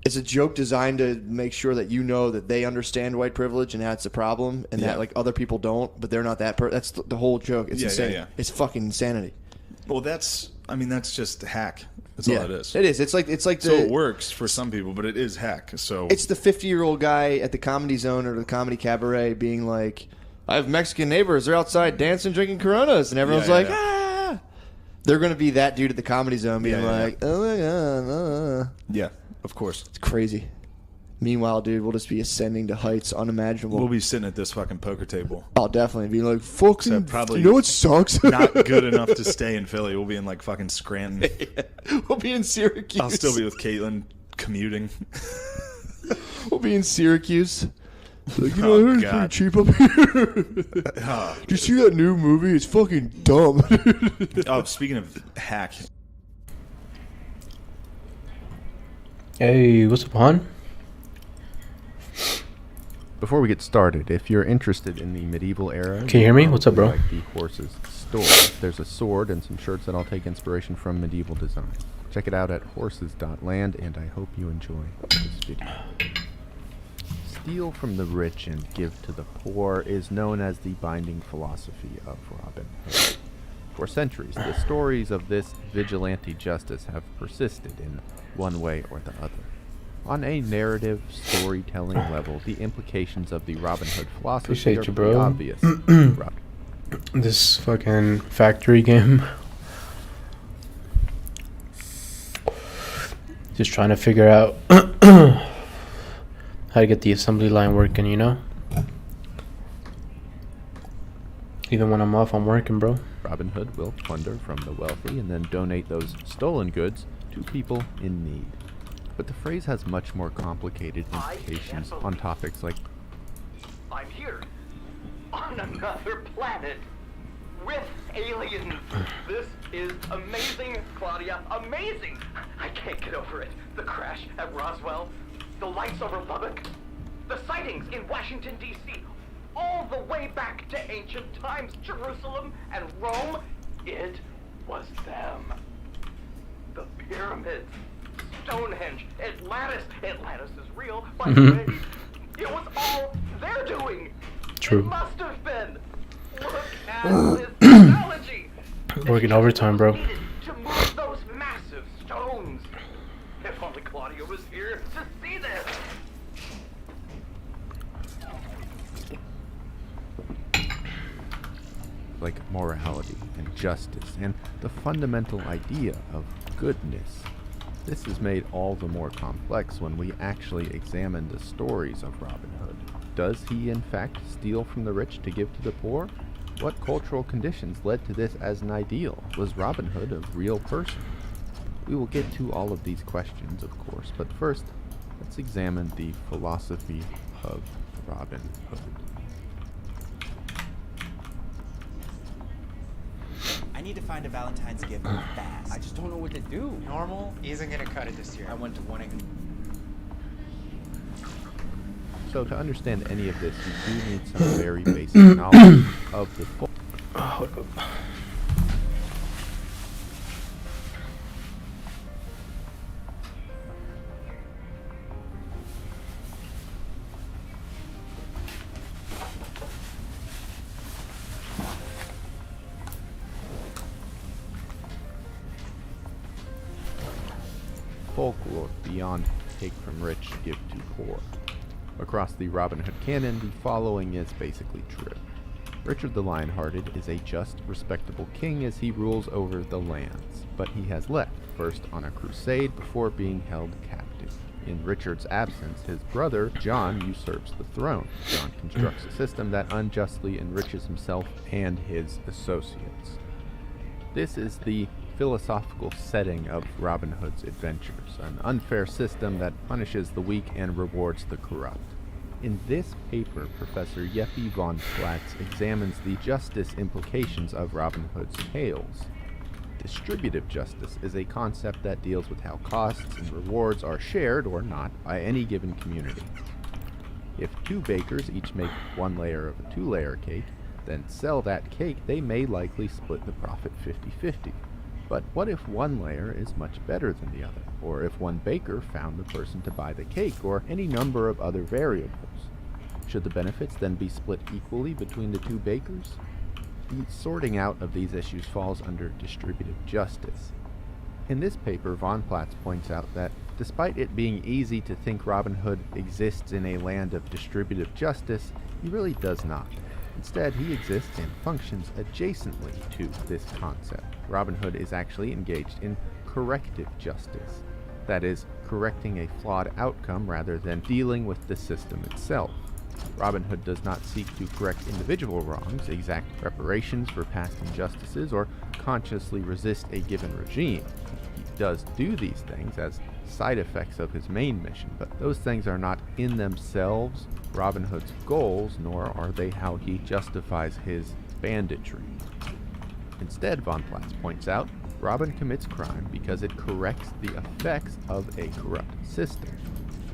It's a joke designed to make sure that you know that they understand white privilege and that's a problem, and that like other people don't, but they're not that. That's the whole joke. It's insane. Yeah. It's fucking insanity. Well, that's just hack. That's all it is. It is. It's like so it works for some people, but it is hack. So it's the 50-year-old guy at the Comedy Zone or the Comedy Cabaret being like, "I have Mexican neighbors. They're outside dancing, drinking Coronas," and everyone's like, "Ah." They're going to be that dude at the Comedy Zone being like, "Oh my god." Yeah. Of course. It's crazy. Meanwhile, dude, we'll just be ascending to heights unimaginable. We'll be sitting at this fucking poker table. I'll definitely be like, fucking, probably you know what sucks? Not good enough to stay in Philly. We'll be in like fucking Scranton. We'll be in Syracuse. I'll still be with Caitlin commuting. We'll be in Syracuse. Like, you know, I heard it's pretty cheap up here. Do you see that new movie? It's fucking dumb. Oh, speaking of hack. Hey, what's up, hon? Before we get started, if you're interested in the medieval era, can you hear me? What's up, bro? Like the horse's store. There's a sword and some shirts that all take inspiration from medieval design. Check it out at horses.land, and I hope you enjoy this video. Steal from the rich and give to the poor is known as the binding philosophy of Robin Hood. For centuries, the stories of this vigilante justice have persisted in one way or the other. On a narrative storytelling level, the implications of the Robin Hood philosophy are pretty obvious. This fucking factory game. Just trying to figure out how to get the assembly line working, you know? Even when I'm off, I'm working, bro. Robin Hood will plunder from the wealthy and then donate those stolen goods to people in need. But the phrase has much more complicated implications on topics like, I'm here on another planet with aliens. This is amazing, Claudia. Amazing. I can't get over it. The crash at Roswell, the lights over Lubbock, the sightings in Washington, D.C., all the way back to ancient times, Jerusalem and Rome. It was them. The pyramids, Stonehenge, Atlantis. Atlantis is real, by the way. It was all they're doing. True. It must have been. Look at this technology. Working overtime, bro. To move those massive stones. If only Claudia was here to see this. like morality and justice and the fundamental idea of goodness. This is made all the more complex when we actually examine the stories of Robin Hood. Does he in fact steal from the rich to give to the poor? What cultural conditions led to this as an ideal? Was Robin Hood a real person? We will get to all of these questions, of course, but first, let's examine the philosophy of Robin Hood. I need to find a Valentine's gift fast. I just don't know what to do. Normal isn't gonna cut it this year. I went to one. So to understand any of this, you do need some very basic knowledge of the full. Folklore beyond take from rich, give to poor. Across the Robin Hood canon, the following is basically true. Richard the Lionhearted is a just, respectable king as he rules over the lands, but he has left, first on a crusade before being held captive. In Richard's absence, his brother, John, usurps the throne. John constructs a system that unjustly enriches himself and his associates. This is the philosophical setting of Robin Hood's adventures, an unfair system that punishes the weak and rewards the corrupt. In this paper, Professor Jeppe von Platz examines the justice implications of Robin Hood's tales. Distributive justice is a concept that deals with how costs and rewards are shared or not by any given community. If two bakers each make one layer of a two-layer cake, then sell that cake, they may likely split the profit 50-50. But what if one layer is much better than the other? Or if one baker found the person to buy the cake, or any number of other variables? Should the benefits then be split equally between the two bakers? The sorting out of these issues falls under distributive justice. In this paper, von Platz points out that despite it being easy to think Robin Hood exists in a land of distributive justice, he really does not. Instead, he exists and functions adjacently to this concept. Robin Hood is actually engaged in corrective justice. That is, correcting a flawed outcome rather than dealing with the system itself. Robin Hood does not seek to correct individual wrongs, exact reparations for past injustices, or consciously resist a given regime. He does do these things as side effects of his main mission, but those things are not in themselves Robin Hood's goals, nor are they how he justifies his banditry. Instead, von Platz points out, Robin commits crime because it corrects the effects of a corrupt system.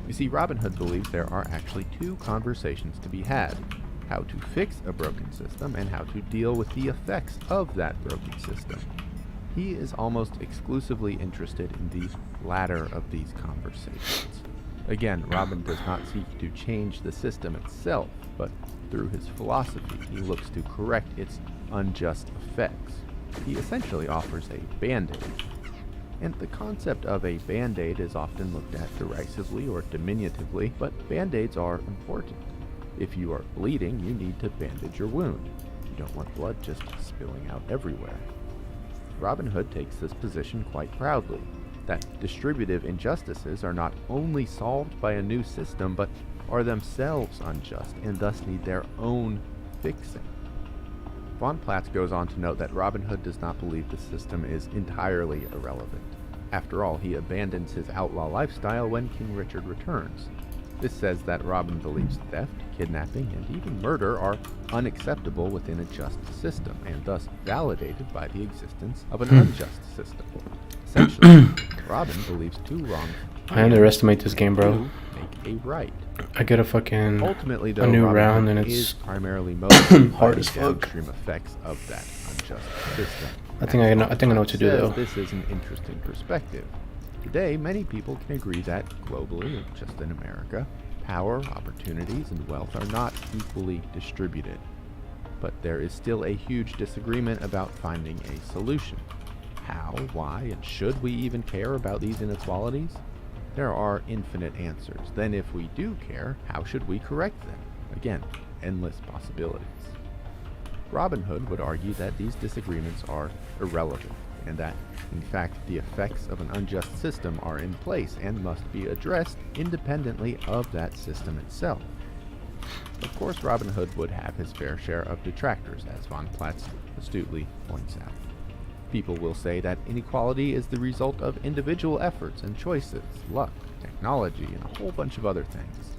You see, Robin Hood believes there are actually two conversations to be had: how to fix a broken system and how to deal with the effects of that broken system. He is almost exclusively interested in the latter of these conversations. Again, Robin does not seek to change the system itself, but through his philosophy, he looks to correct its unjust effects. He essentially offers a band-aid. And the concept of a band-aid is often looked at derisively or diminutively, but band-aids are important. If you are bleeding, you need to bandage your wound. You don't want blood just spilling out everywhere. Robin Hood takes this position quite proudly, that distributive injustices are not only solved by a new system, but are themselves unjust and thus need their own fixing. Von Platz goes on to note that Robin Hood does not believe the system is entirely irrelevant. After all, he abandons his outlaw lifestyle when King Richard returns. This says that Robin believes theft, kidnapping, and even murder are unacceptable within a just system, and thus validated by the existence of an unjust system. Essentially, Robin believes two wrongs I underestimate this game, bro. make a right. I get a fucking Ultimately, though, a new Robin round Hood and is it's primarily motivated by hard the as fuck. downstream effects of that unjust system. I think I know what to do Says though. This is an interesting perspective. Today, many people can agree that globally, or just in America, power, opportunities, and wealth are not equally distributed. But there is still a huge disagreement about finding a solution. How, why, and should we even care about these inequalities? There are infinite answers. Then if we do care, how should we correct them? Again, endless possibilities. Robin Hood would argue that these disagreements are irrelevant, and that, in fact, the effects of an unjust system are in place and must be addressed independently of that system itself. Of course, Robin Hood would have his fair share of detractors, as von Platz astutely points out. People will say that inequality is the result of individual efforts and choices, luck, technology, and a whole bunch of other things.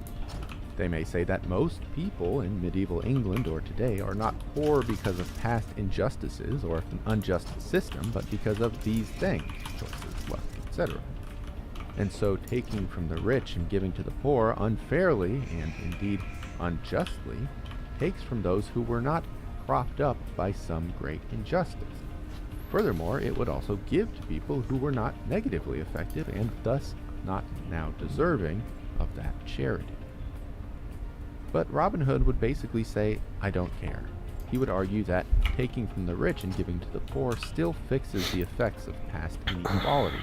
They may say that most people in medieval England or today are not poor because of past injustices or an unjust system, but because of these things, choices, luck, etc. And so taking from the rich and giving to the poor unfairly, and indeed unjustly, takes from those who were not propped up by some great injustice. Furthermore, it would also give to people who were not negatively affected and thus not now deserving of that charity. But Robin Hood would basically say, I don't care. He would argue that taking from the rich and giving to the poor still fixes the effects of past inequalities,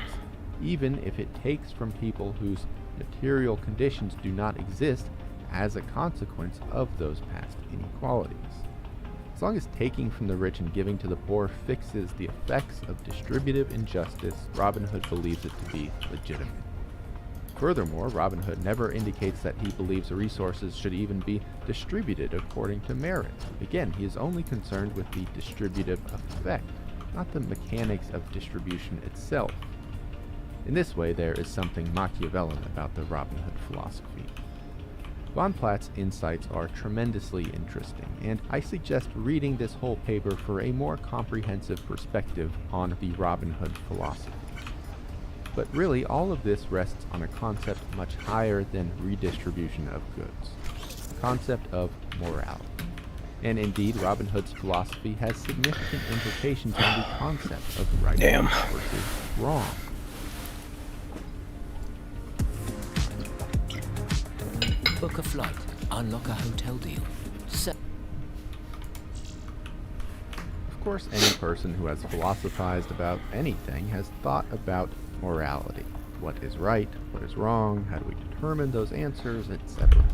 even if it takes from people whose material conditions do not exist as a consequence of those past inequalities. As long as taking from the rich and giving to the poor fixes the effects of distributive injustice, Robin Hood believes it to be legitimate. Furthermore, Robin Hood never indicates that he believes the resources should even be distributed according to merit. Again, he is only concerned with the distributive effect, not the mechanics of distribution itself. In this way, there is something Machiavellian about the Robin Hood philosophy. Von Platz's insights are tremendously interesting, and I suggest reading this whole paper for a more comprehensive perspective on the Robin Hood philosophy. But really, all of this rests on a concept much higher than redistribution of goods, the concept of morality. And indeed, Robin Hood's philosophy has significant implications on the concept of right versus wrong. Book a flight. Unlock a hotel deal. Of course, any person who has philosophized about anything has thought about morality. What is right? What is wrong? How do we determine those answers, etc.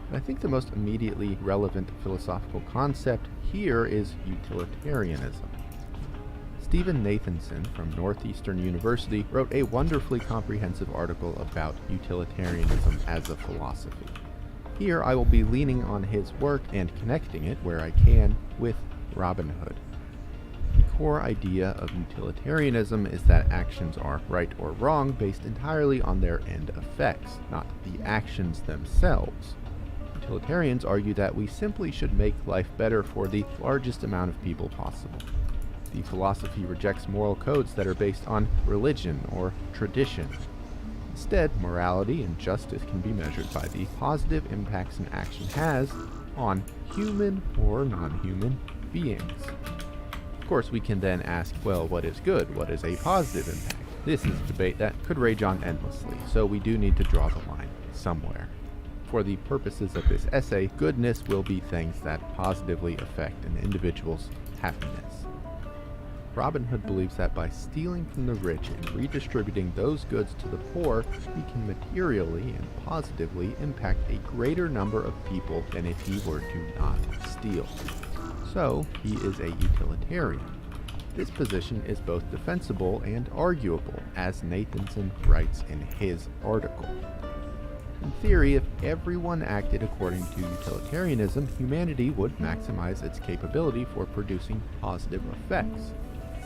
But I think the most immediately relevant philosophical concept here is utilitarianism. Stephen Nathanson from Northeastern University wrote a wonderfully comprehensive article about utilitarianism as a philosophy. Here I will be leaning on his work and connecting it, where I can, with Robin Hood. The core idea of utilitarianism is that actions are right or wrong based entirely on their end effects, not the actions themselves. Utilitarians argue that we simply should make life better for the largest amount of people possible. The philosophy rejects moral codes that are based on religion or tradition. Instead, morality and justice can be measured by the positive impacts an action has on human or non-human beings. Of course, we can then ask, well, what is good? What is a positive impact? This is a debate that could rage on endlessly, so we do need to draw the line somewhere. For the purposes of this essay, goodness will be things that positively affect an individual's happiness. Robin Hood believes that by stealing from the rich and redistributing those goods to the poor, he can materially and positively impact a greater number of people than if he were to not steal. So, he is a utilitarian. This position is both defensible and arguable, as Nathanson writes in his article. In theory, if everyone acted according to utilitarianism, humanity would maximize its capability for producing positive effects.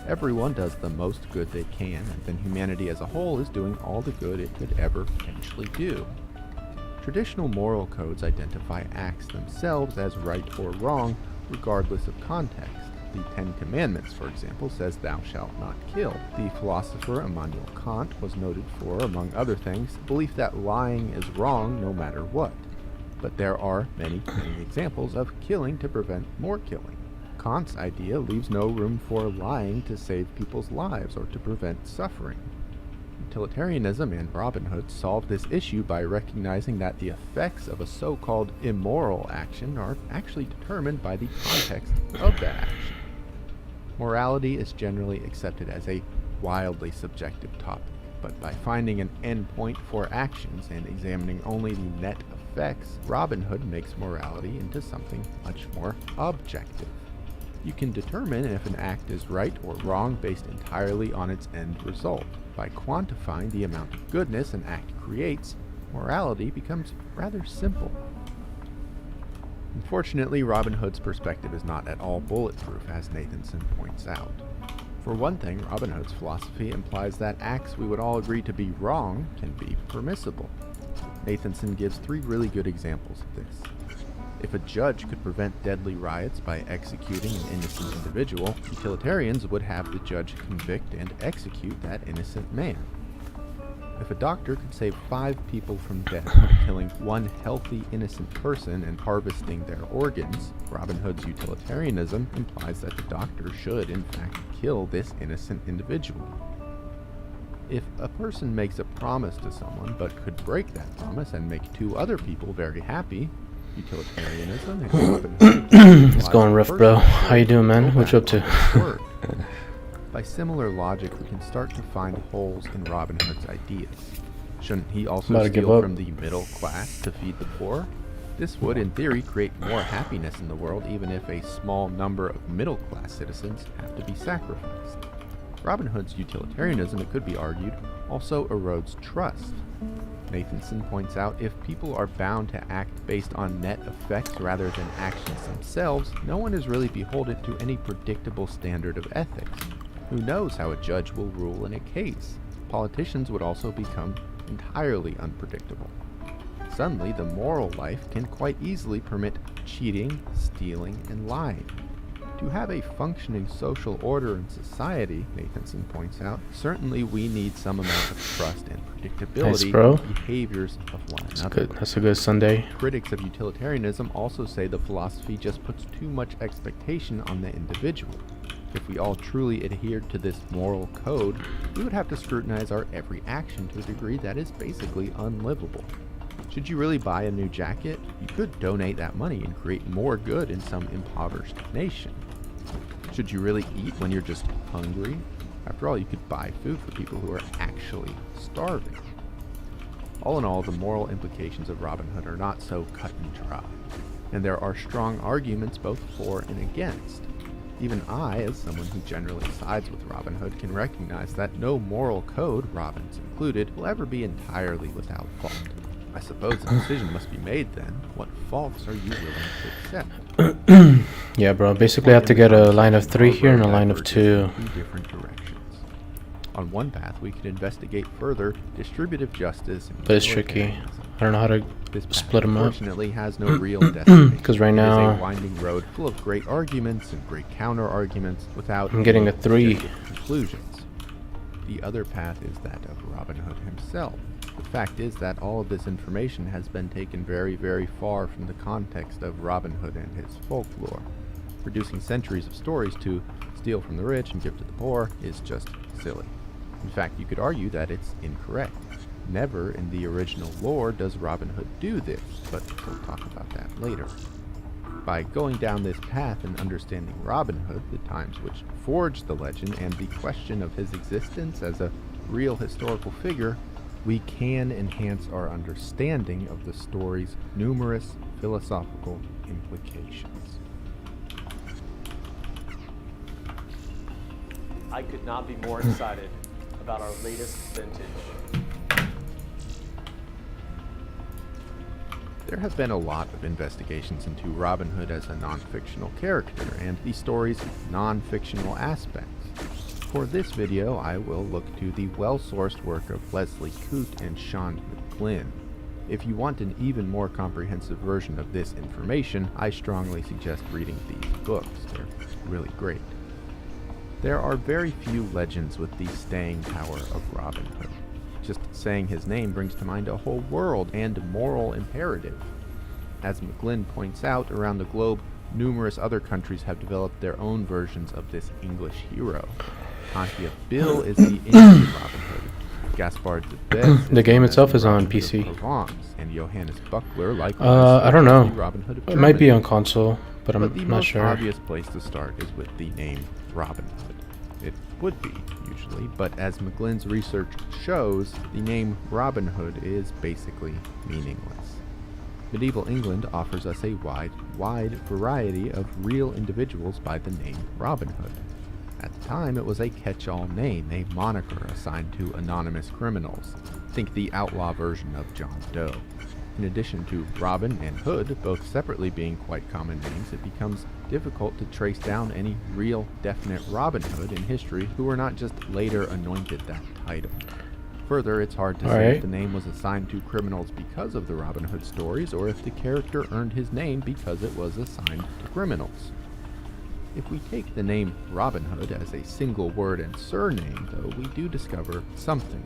Everyone does the most good they can, and then humanity as a whole is doing all the good it could ever potentially do. Traditional moral codes identify acts themselves as right or wrong, regardless of context. The Ten Commandments, for example, says thou shalt not kill. The philosopher Immanuel Kant was noted for, among other things, the belief that lying is wrong no matter what. But there are many examples of killing to prevent more killing. Kant's idea leaves no room for lying to save people's lives or to prevent suffering. Utilitarianism and Robin Hood solve this issue by recognizing that the effects of a so-called immoral action are actually determined by the context of that action. Morality is generally accepted as a wildly subjective topic, but by finding an endpoint for actions and examining only the net effects, Robin Hood makes morality into something much more objective. You can determine if an act is right or wrong based entirely on its end result. By quantifying the amount of goodness an act creates, morality becomes rather simple. Unfortunately, Robin Hood's perspective is not at all bulletproof, as Nathanson points out. For one thing, Robin Hood's philosophy implies that acts we would all agree to be wrong can be permissible. Nathanson gives 3 really good examples of this. If a judge could prevent deadly riots by executing an innocent individual, utilitarians would have the judge convict and execute that innocent man. If a doctor could save 5 people from death by killing 1 healthy, innocent person and harvesting their organs, Robin Hood's utilitarianism implies that the doctor should, in fact, kill this innocent individual. If a person makes a promise to someone but could break that promise and make 2 other people very happy, utilitarianism and Robin Hood It's going rough, bro. How you doing, man? What you up to? By similar logic, we can start to find holes in Robin Hood's ideas. Shouldn't he also steal from the middle class to feed the poor? This would, in theory, create more happiness in the world, even if a small number of middle-class citizens have to be sacrificed. Robin Hood's utilitarianism, it could be argued, also erodes trust. Nathanson points out if people are bound to act based on net effects rather than actions themselves, no one is really beholden to any predictable standard of ethics. Who knows how a judge will rule in a case? Politicians would also become entirely unpredictable. Suddenly, the moral life can quite easily permit cheating, stealing, and lying. To have a functioning social order in society, Nathanson points out, certainly we need some amount of trust and predictability Nice, bro. in behaviors of one another. That's a good Sunday. Critics of utilitarianism also say the philosophy just puts too much expectation on the individual. If we all truly adhered to this moral code, we would have to scrutinize our every action to a degree that is basically unlivable. Should you really buy a new jacket? You could donate that money and create more good in some impoverished nation. Should you really eat when you're just hungry? After all, you could buy food for people who are actually starving. All in all, the moral implications of Robin Hood are not so cut and dry, and there are strong arguments both for and against. Even I, as someone who generally sides with Robin Hood, can recognize that no moral code, Robin's included, will ever be entirely without fault. I suppose a decision must be made then. What faults are you willing to accept? Yeah, bro. Basically, I have to get a line of 3 here and a line of 2. In different directions. On one path, we could investigate further distributive justice and But it's tricky. I don't know how to this path, split them up. unfortunately, has no real destination. 'Cause right It now- is a winding road full of great arguments and great counter arguments without I'm getting any a 3. definitive conclusions. The other path is that of Robin Hood himself. The fact is that all of this information has been taken very, very far from the context of Robin Hood and his folklore. Producing centuries of stories to steal from the rich and give to the poor is just silly. In fact, you could argue that it's incorrect. Never in the original lore does Robin Hood do this, but we'll talk about that later. By going down this path and understanding Robin Hood, the times which forged the legend, and the question of his existence as a real historical figure, we can enhance our understanding of the story's numerous philosophical implications. I could not be more excited about our latest vintage. There have been a lot of investigations into Robin Hood as a non-fictional character and the story's non-fictional aspects. For this video, I will look to the well-sourced work of Leslie Coote and Sean McGlynn. If you want an even more comprehensive version of this information, I strongly suggest reading these books. They're really great. There are very few legends with the staying power of Robin Hood. Just saying his name brings to mind a whole world and moral imperative. As McGlynn points out, around the globe, numerous other countries have developed their own versions of this English hero. Contia Bill is the Indian Robin Hood. Gaspard de Best The game itself is on Robin Hood of PC. Provence, and Johannes Buckler likewise I don't is know. the Robin Hood of It might be Germany. on console, but I'm But the not most sure. obvious place to start is with the name Robin Hood. It would be, usually, but as McGlynn's research shows, the name Robin Hood is basically meaningless. Medieval England offers us a wide variety of real individuals by the name Robin Hood. At the time, it was a catch-all name, a moniker assigned to anonymous criminals. Think the outlaw version of John Doe. In addition to Robin and Hood, both separately being quite common names, it becomes difficult to trace down any real definite Robin Hood in history who were not just later anointed that title. Further, it's hard to say if the name was assigned to criminals because of the Robin Hood stories, or if the character earned his name because it was assigned to criminals. If we take the name Robin Hood as a single word and surname, though, we do discover something.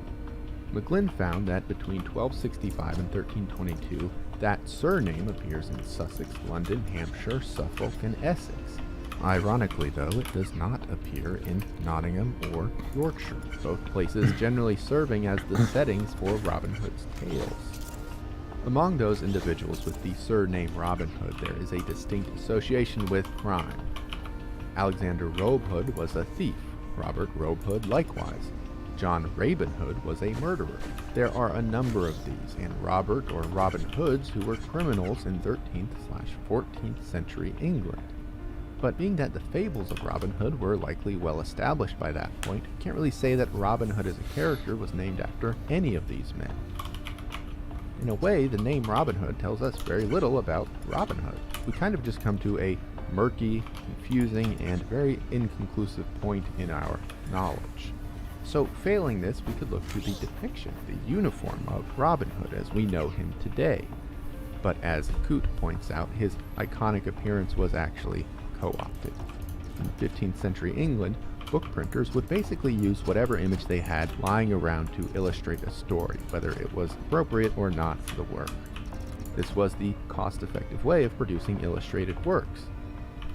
McGlynn found that between 1265 and 1322, that surname appears in Sussex, London, Hampshire, Suffolk, and Essex. Ironically, though, it does not appear in Nottingham or Yorkshire, both places generally serving as the settings for Robin Hood's tales. Among those individuals with the surname Robin Hood, there is a distinct association with crime. Alexander Robehood was a thief, Robert Robehood likewise. John Ravenhood was a murderer. There are a number of these, and Robert or Robin Hoods who were criminals in 13th/14th century England. But being that the fables of Robin Hood were likely well established by that point, you can't really say that Robin Hood as a character was named after any of these men. In a way, the name Robin Hood tells us very little about Robin Hood. We kind of just come to a murky, confusing, and very inconclusive point in our knowledge. So, failing this, we could look to the depiction, the uniform of Robin Hood as we know him today. But as Coote points out, his iconic appearance was actually co-opted. In 15th century England, book printers would basically use whatever image they had lying around to illustrate a story, whether it was appropriate or not for the work. This was the cost-effective way of producing illustrated works.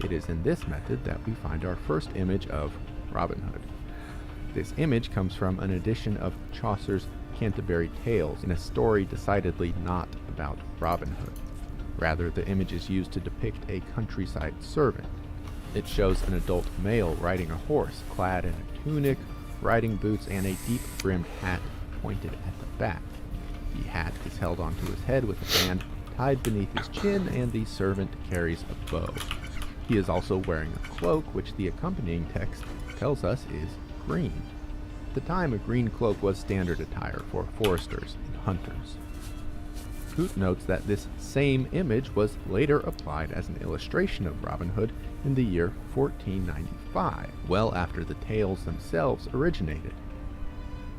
It is in this method that we find our first image of Robin Hood. This image comes from an edition of Chaucer's Canterbury Tales, in a story decidedly not about Robin Hood. Rather, the image is used to depict a countryside servant. It shows an adult male riding a horse, clad in a tunic, riding boots, and a deep-brimmed hat pointed at the back. The hat is held onto his head with a band tied beneath his chin, and the servant carries a bow. He is also wearing a cloak, which the accompanying text tells us is green. At the time, a green cloak was standard attire for foresters and hunters. Coote notes that this same image was later applied as an illustration of Robin Hood in the year 1495, well after the tales themselves originated.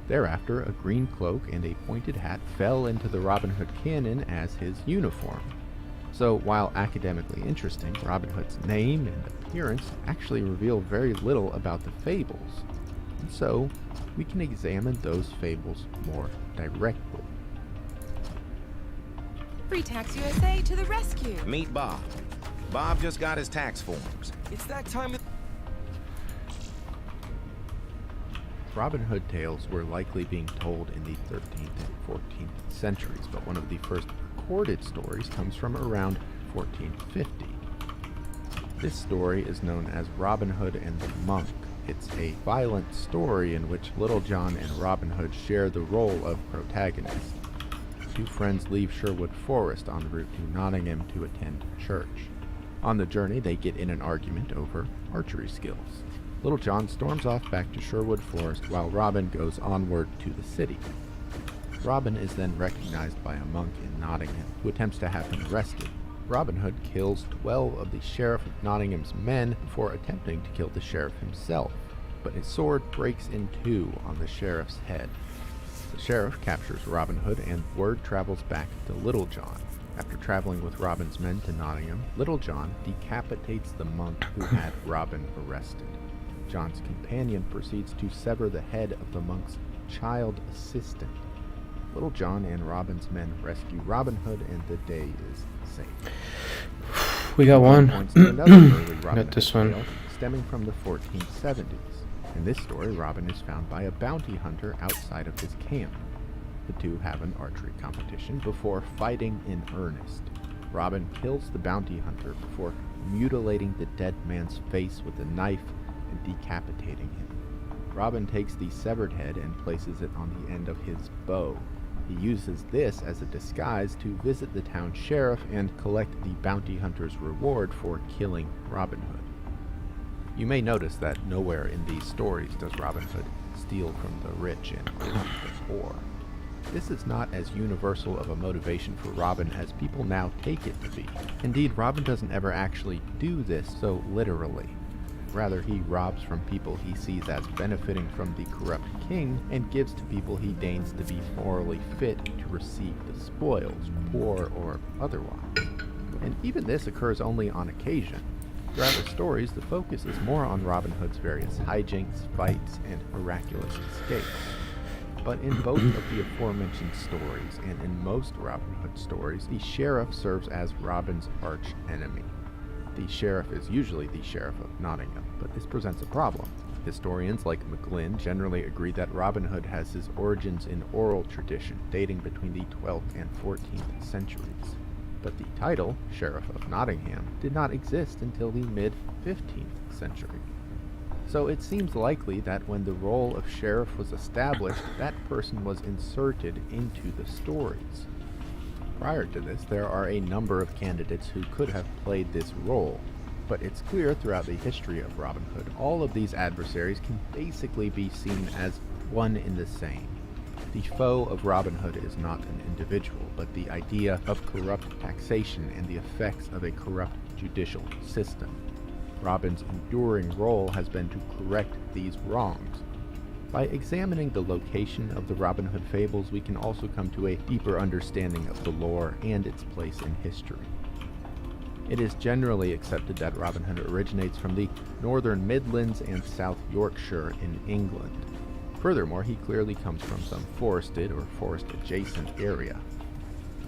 Thereafter, a green cloak and a pointed hat fell into the Robin Hood canon as his uniform. So, while academically interesting, Robin Hood's name and appearance actually reveal very little about the fables. And so, we can examine those fables more directly. Free Tax USA to the rescue. Meet Bob. Bob just got his tax forms. It's that time of... Robin Hood tales were likely being told in the 13th and 14th centuries, but one of the first recorded stories comes from around 1450. This story is known as Robin Hood and the Monk. It's a violent story in which Little John and Robin Hood share the role of protagonists. Two friends leave Sherwood Forest en route to Nottingham to attend church. On the journey, they get in an argument over archery skills. Little John storms off back to Sherwood Forest while Robin goes onward to the city. Robin is then recognized by a monk in Nottingham, who attempts to have him arrested. Robin Hood kills 12 of the Sheriff of Nottingham's men before attempting to kill the sheriff himself, but his sword breaks in two on the sheriff's head. The sheriff captures Robin Hood, and word travels back to Little John. After traveling with Robin's men to Nottingham, Little John decapitates the monk who had Robin arrested. John's companion proceeds to sever the head of the monk's child assistant. Little John and Robin's men rescue Robin Hood, and the day is saved. We got one. Points to another early Robin Got this Hood one. tale stemming from the 1470s. In this story, Robin is found by a bounty hunter outside of his camp. The two have an archery competition before fighting in earnest. Robin kills the bounty hunter before mutilating the dead man's face with a knife and decapitating him. Robin takes the severed head and places it on the end of his bow. He uses this as a disguise to visit the town sheriff and collect the bounty hunter's reward for killing Robin Hood. You may notice that nowhere in these stories does Robin Hood steal from the rich and corrupt the poor. This is not as universal of a motivation for Robin as people now take it to be. Indeed, Robin doesn't ever actually do this so literally. Rather, he robs from people he sees as benefiting from the corrupt king and gives to people he deigns to be morally fit to receive the spoils, poor or otherwise. And even this occurs only on occasion. Throughout the stories, the focus is more on Robin Hood's various hijinks, fights, and miraculous escapes. But in both of the aforementioned stories, and in most Robin Hood stories, the sheriff serves as Robin's arch enemy. The sheriff is usually the Sheriff of Nottingham, but this presents a problem. Historians like Maclin generally agree that Robin Hood has his origins in oral tradition, dating between the 12th and 14th centuries. But the title, Sheriff of Nottingham, did not exist until the mid-15th century. So it seems likely that when the role of sheriff was established, that person was inserted into the stories. Prior to this, there are a number of candidates who could have played this role, but it's clear throughout the history of Robin Hood, all of these adversaries can basically be seen as one in the same. The foe of Robin Hood is not an individual, but the idea of corrupt taxation and the effects of a corrupt judicial system. Robin's enduring role has been to correct these wrongs. By examining the location of the Robin Hood fables, we can also come to a deeper understanding of the lore and its place in history. It is generally accepted that Robin Hood originates from the northern Midlands and South Yorkshire in England. Furthermore, he clearly comes from some forested or forest-adjacent area.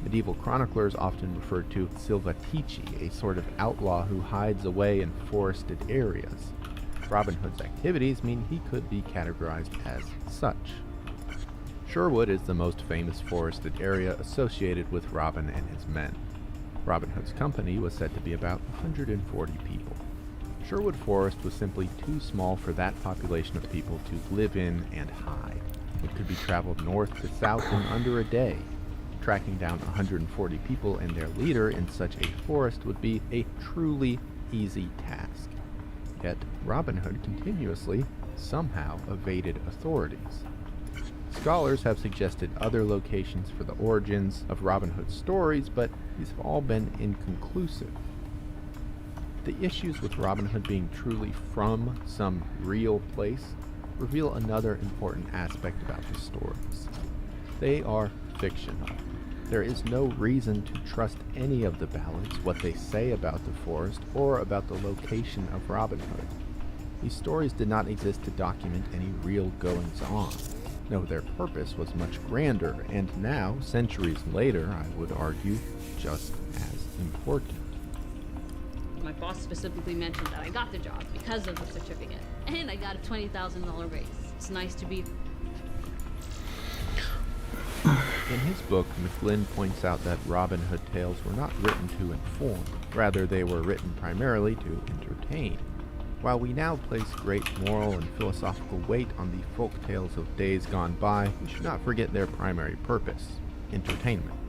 Medieval chroniclers often referred to Silvatici, a sort of outlaw who hides away in forested areas. Robin Hood's activities mean he could be categorized as such. Sherwood is the most famous forested area associated with Robin and his men. Robin Hood's company was said to be about 140 people. Sherwood Forest was simply too small for that population of people to live in and hide. It could be traveled north to south in under a day. Tracking down 140 people and their leader in such a forest would be a truly easy task. Yet Robin Hood continuously, somehow, evaded authorities. Scholars have suggested other locations for the origins of Robin Hood's stories, but these have all been inconclusive. The issues with Robin Hood being truly from some real place reveal another important aspect about his stories. They are fictional. There is no reason to trust any of the ballads, what they say about the forest, or about the location of Robin Hood. These stories did not exist to document any real goings-on. No, their purpose was much grander, and now, centuries later, I would argue, just as important. My boss specifically mentioned that I got the job because of the certificate, and I got a $20,000 raise. It's nice to be... In his book, McGlynn points out that Robin Hood tales were not written to inform. Rather, they were written primarily to entertain. While we now place great moral and philosophical weight on the folk tales of days gone by, we should not forget their primary purpose: entertainment.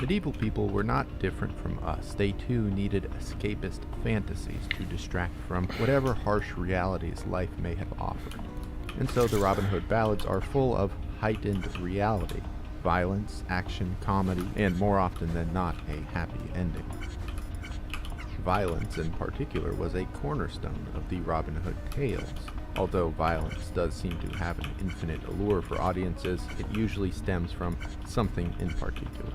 Medieval people were not different from us. They too needed escapist fantasies to distract from whatever harsh realities life may have offered. And so the Robin Hood ballads are full of heightened reality, violence, action, comedy, and more often than not, a happy ending. Violence, in particular, was a cornerstone of the Robin Hood tales. Although violence does seem to have an infinite allure for audiences, it usually stems from something in particular.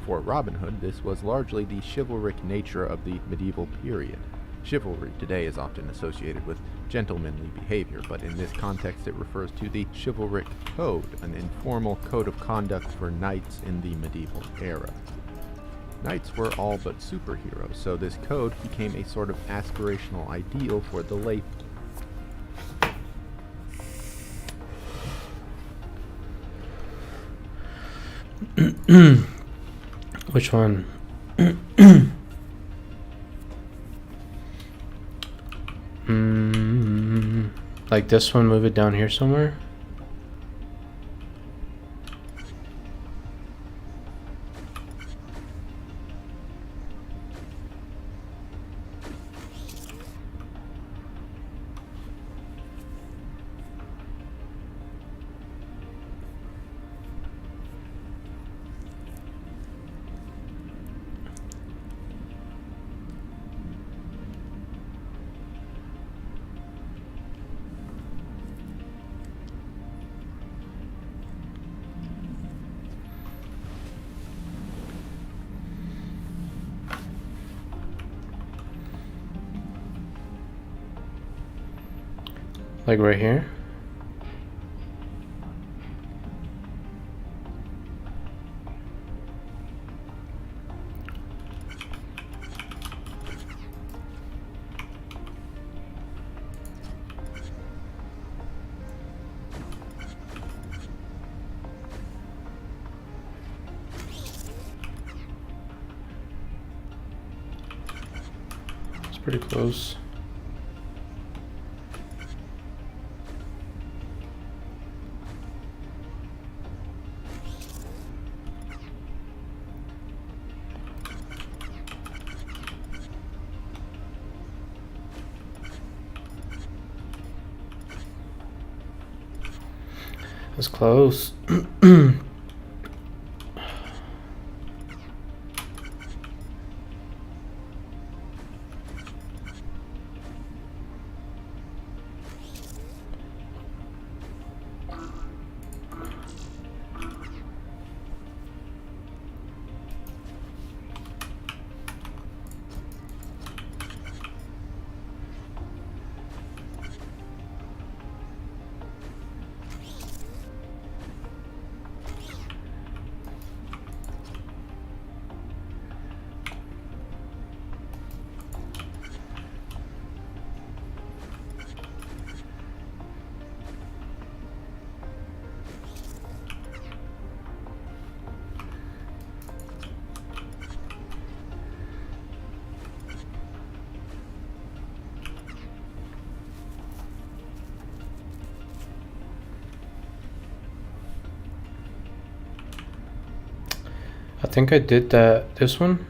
For Robin Hood, this was largely the chivalric nature of the medieval period. Chivalry today is often associated with gentlemanly behavior, but in this context it refers to the chivalric code, an informal code of conduct for knights in the medieval era. Knights were all but superheroes, so this code became a sort of aspirational ideal for the lay. Which one? Like this one, move it down here somewhere. Like right here. It's pretty close. It's close. I think I did that. This one?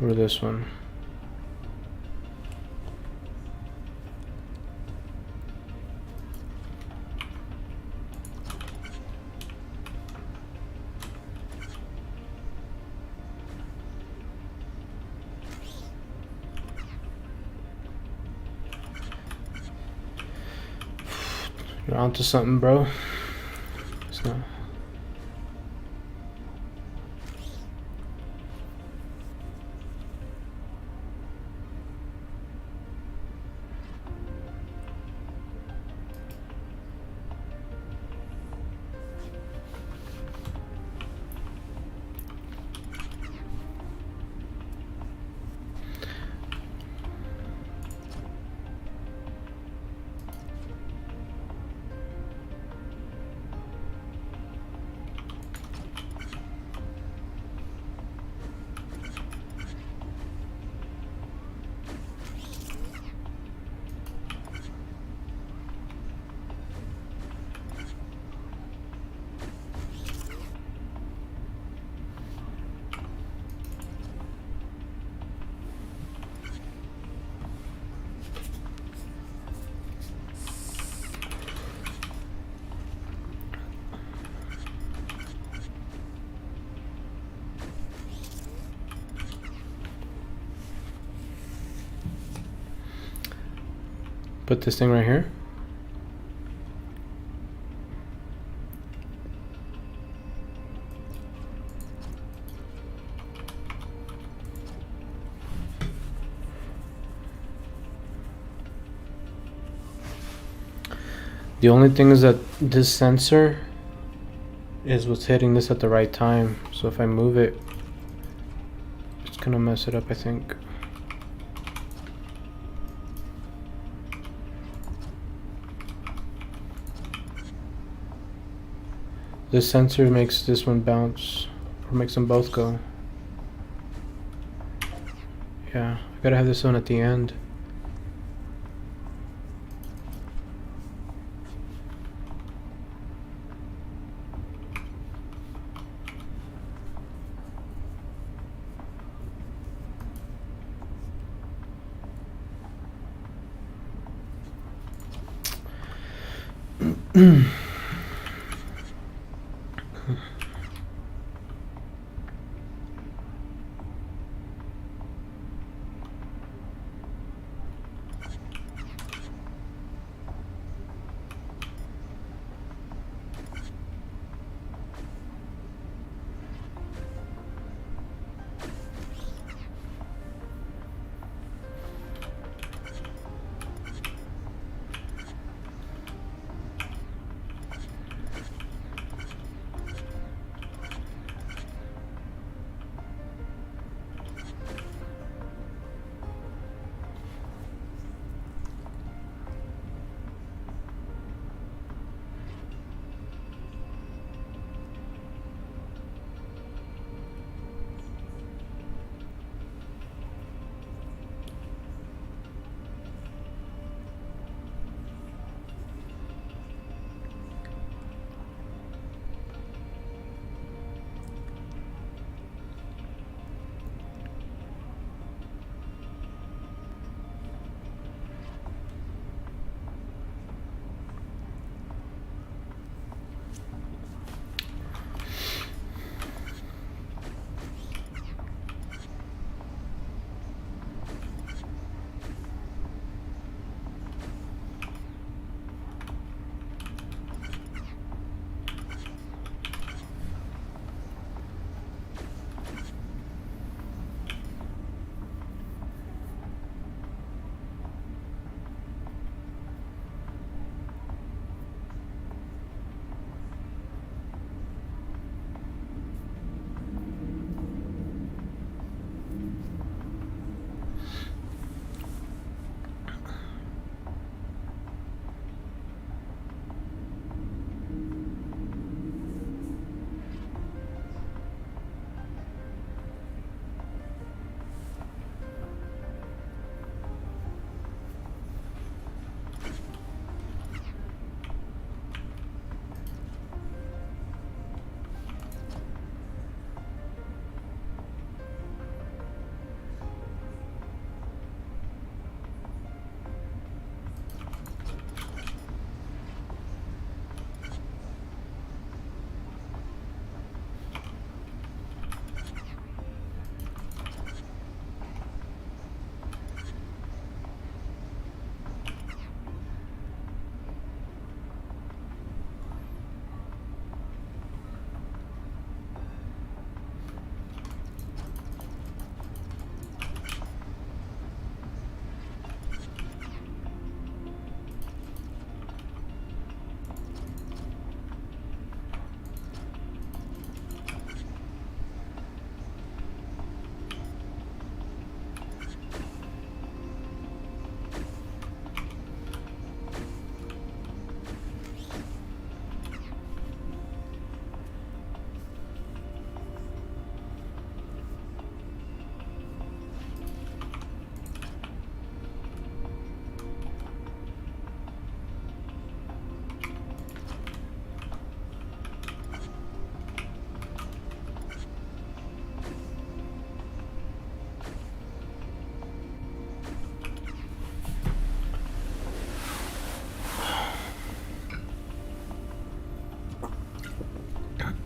Or this one? You're onto something, bro. It's not. Put this thing right here. The only thing is that this sensor is what's hitting this at the right time. So if I move it, it's gonna mess it up, I think. This sensor makes this one bounce, or makes them both go. Yeah, I gotta have this one at the end.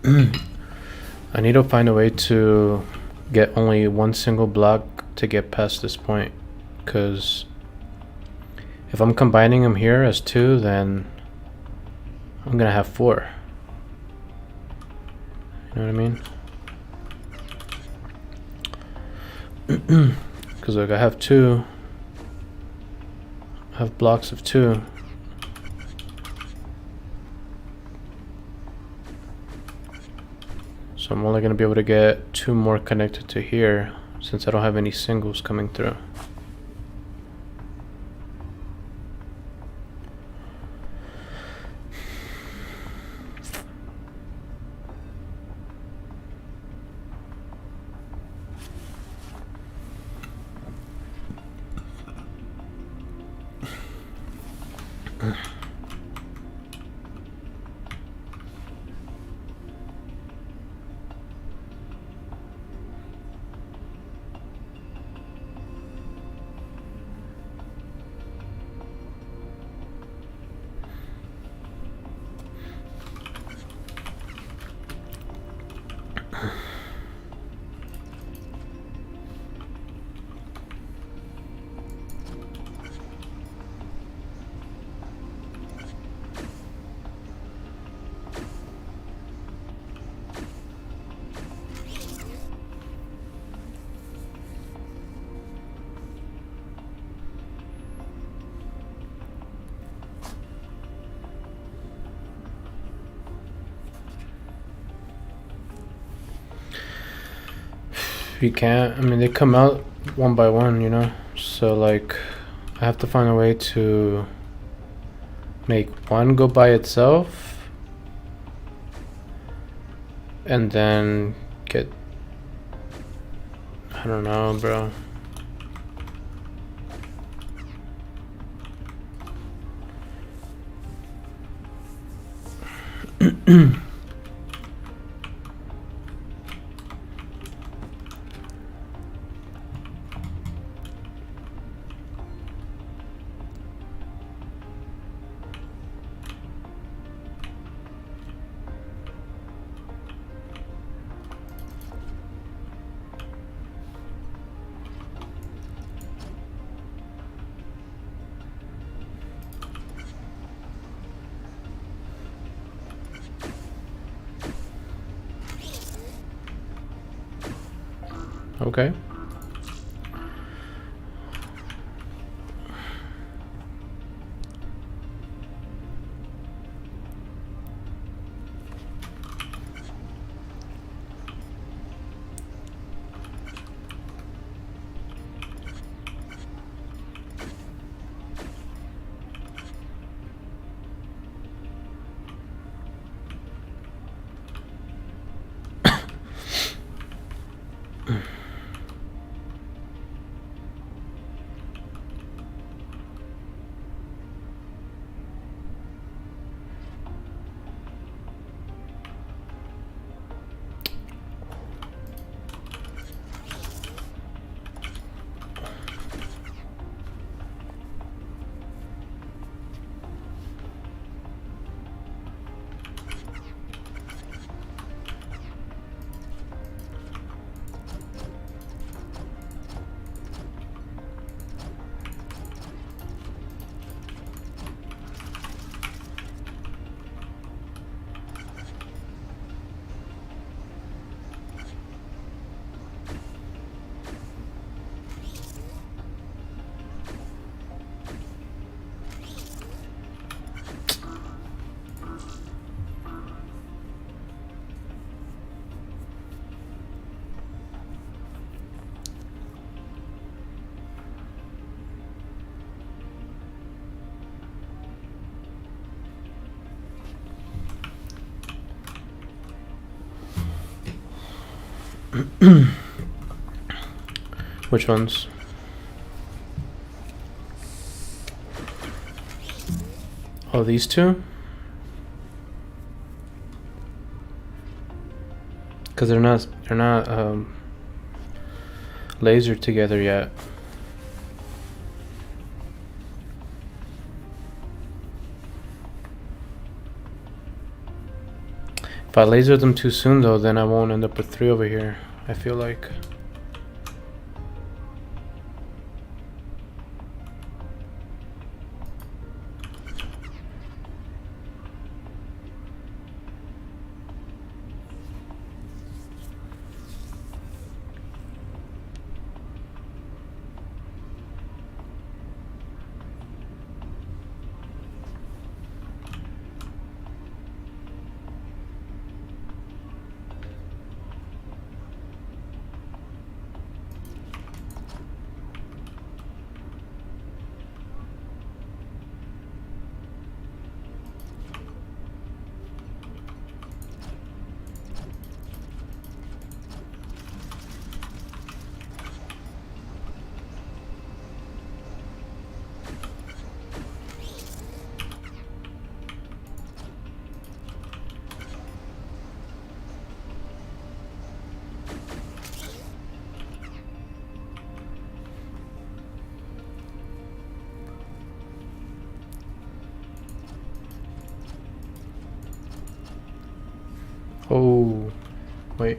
I need to find a way to get only one single block to get past this point, because if I'm combining them here as 2, then I'm gonna have 4. You know what I mean? Because like I have 2, I have blocks of 2. So I'm only going to be able to get 2 more connected to here, since I don't have any singles coming through. You can't, I mean, they come out one by one, you know? So, like, I have to find a way to make one go by itself and then get, I don't know, bro. Okay. Which ones? Oh, these two? Because they're not lasered together yet. If If I laser them too soon though, then I won't end up with 3 over here, I feel like. Oh, wait.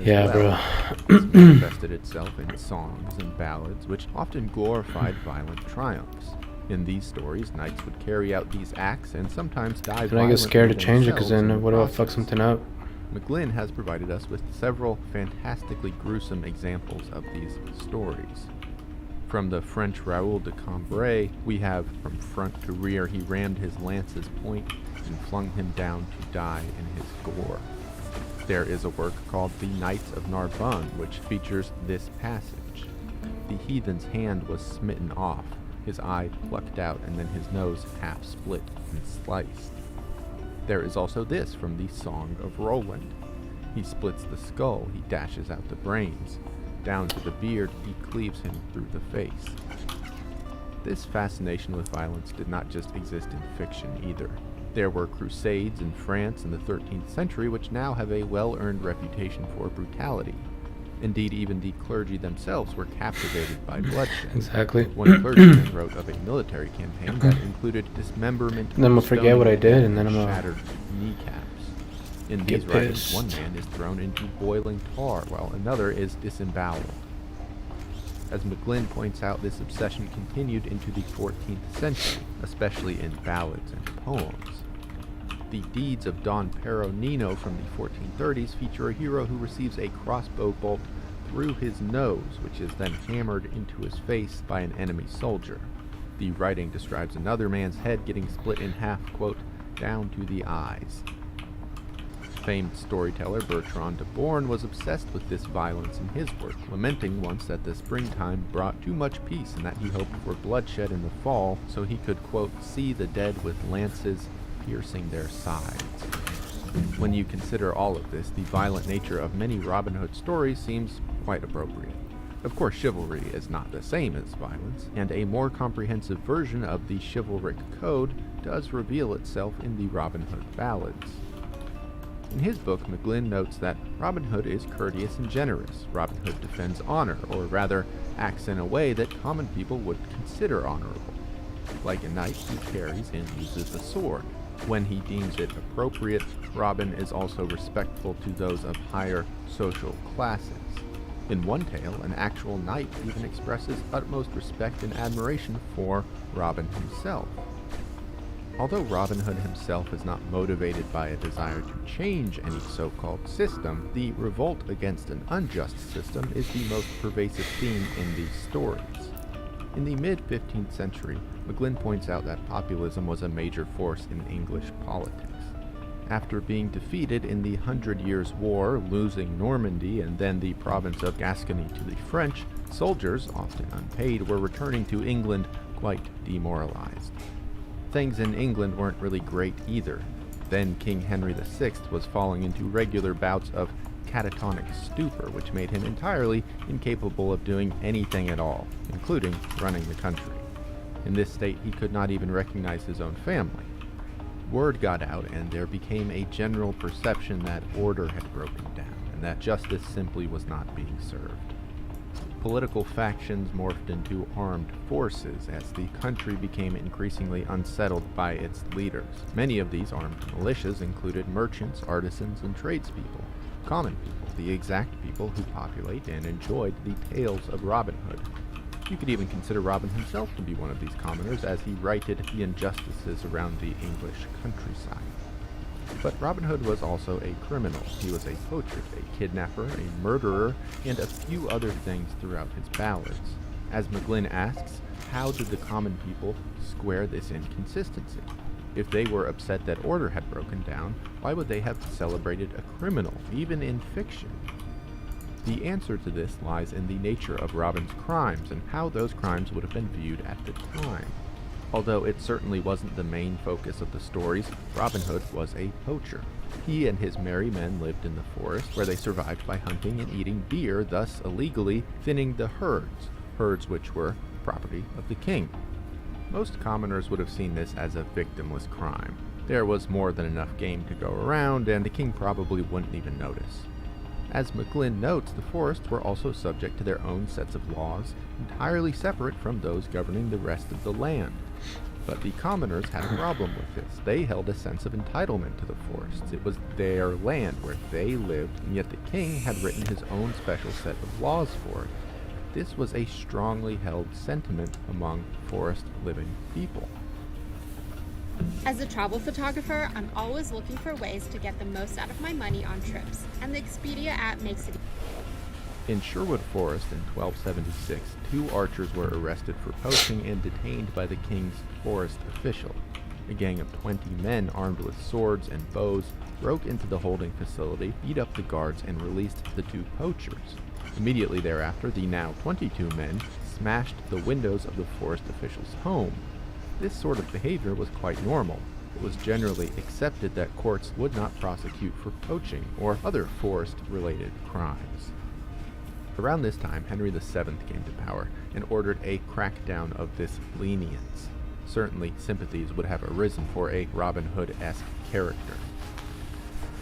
Yeah, bro. This manifested itself in songs and ballads, which often glorified violent triumphs. In these stories, knights would carry out these acts and sometimes die violently. I get scared to change it because themselves in then the what if I process. fuck something up? McGlynn has provided us with several fantastically gruesome examples of these stories. From the French Raoul de Cambrai, we have from front to rear he rammed his lance's point and flung him down to die in his gore. There is a work called The Knights of Narbonne, which features this passage. The heathen's hand was smitten off, his eye plucked out, and then his nose half split and sliced. There is also this from the Song of Roland. He splits the skull, he dashes out the brains. Down to the beard, he cleaves him through the face. This fascination with violence did not just exist in fiction either. There were crusades in France in the 13th century which now have a well-earned reputation for brutality. Indeed, even the clergy themselves were captivated by bloodshed. Exactly. One clergyman wrote of a military campaign that included dismemberment, And then I'm gonna forget what I did, and then I'm gonna shattered kneecaps. In these get writings, pissed. one man is thrown into boiling tar, while another is disemboweled. As McGlynn points out, this obsession continued into the 14th century, especially in ballads and poems. The deeds of Don Pero Nino from the 1430s feature a hero who receives a crossbow bolt through his nose, which is then hammered into his face by an enemy soldier. The writing describes another man's head getting split in half, quote, down to the eyes. Famed storyteller Bertrand de Born was obsessed with this violence in his work, lamenting once that the springtime brought too much peace and that he hoped for bloodshed in the fall so he could, quote, see the dead with lances piercing their sides. When you consider all of this, the violent nature of many Robin Hood stories seems quite appropriate. Of course, chivalry is not the same as violence, and a more comprehensive version of the chivalric code does reveal itself in the Robin Hood ballads. In his book, McGlynn notes that Robin Hood is courteous and generous. Robin Hood defends honor, or rather, acts in a way that common people would consider honorable. Like a knight, he carries and uses a sword. When he deems it appropriate, Robin is also respectful to those of higher social classes. In one tale, an actual knight even expresses utmost respect and admiration for Robin himself. Although Robin Hood himself is not motivated by a desire to change any so-called system, the revolt against an unjust system is the most pervasive theme in these stories. In the mid-15th century, McGlynn points out that populism was a major force in English politics. After being defeated in the 100 Years' War, losing Normandy and then the province of Gascony to the French, soldiers, often unpaid, were returning to England quite demoralized. Things in England weren't really great either. Then King Henry VI was falling into regular bouts of catatonic stupor, which made him entirely incapable of doing anything at all, including running the country. In this state, he could not even recognize his own family. Word got out, and there became a general perception that order had broken down, and that justice simply was not being served. Political factions morphed into armed forces as the country became increasingly unsettled by its leaders. Many of these armed militias included merchants, artisans, and tradespeople, common people, the exact people who populate and enjoyed the tales of Robin Hood. You could even consider Robin himself to be one of these commoners, as he righted the injustices around the English countryside. But Robin Hood was also a criminal. He was a poacher, a kidnapper, a murderer, and a few other things throughout his ballads. As McGlynn asks, how did the common people square this inconsistency? If they were upset that order had broken down, why would they have celebrated a criminal, even in fiction? The answer to this lies in the nature of Robin's crimes and how those crimes would have been viewed at the time. Although it certainly wasn't the main focus of the stories, Robin Hood was a poacher. He and his merry men lived in the forest, where they survived by hunting and eating deer, thus illegally thinning the herds which were property of the king. Most commoners would have seen this as a victimless crime. There was more than enough game to go around, and the king probably wouldn't even notice. As McGlynn notes, the forests were also subject to their own sets of laws, entirely separate from those governing the rest of the land. But the commoners had a problem with this. They held a sense of entitlement to the forests. It was their land where they lived, and yet the king had written his own special set of laws for it. This was a strongly held sentiment among forest-living people. As a travel photographer, I'm always looking for ways to get the most out of my money on trips, and the Expedia app makes it. In Sherwood Forest in 1276, 2 archers were arrested for poaching and detained by the king's forest official. A gang of 20 men armed with swords and bows broke into the holding facility, beat up the guards, and released the 2 poachers. Immediately thereafter, the now 22 men smashed the windows of the forest official's home. This sort of behavior was quite normal. It was generally accepted that courts would not prosecute for poaching or other forest-related crimes. Around this time, Henry VII came to power and ordered a crackdown of this lenience. Certainly, sympathies would have arisen for a Robin Hood-esque character.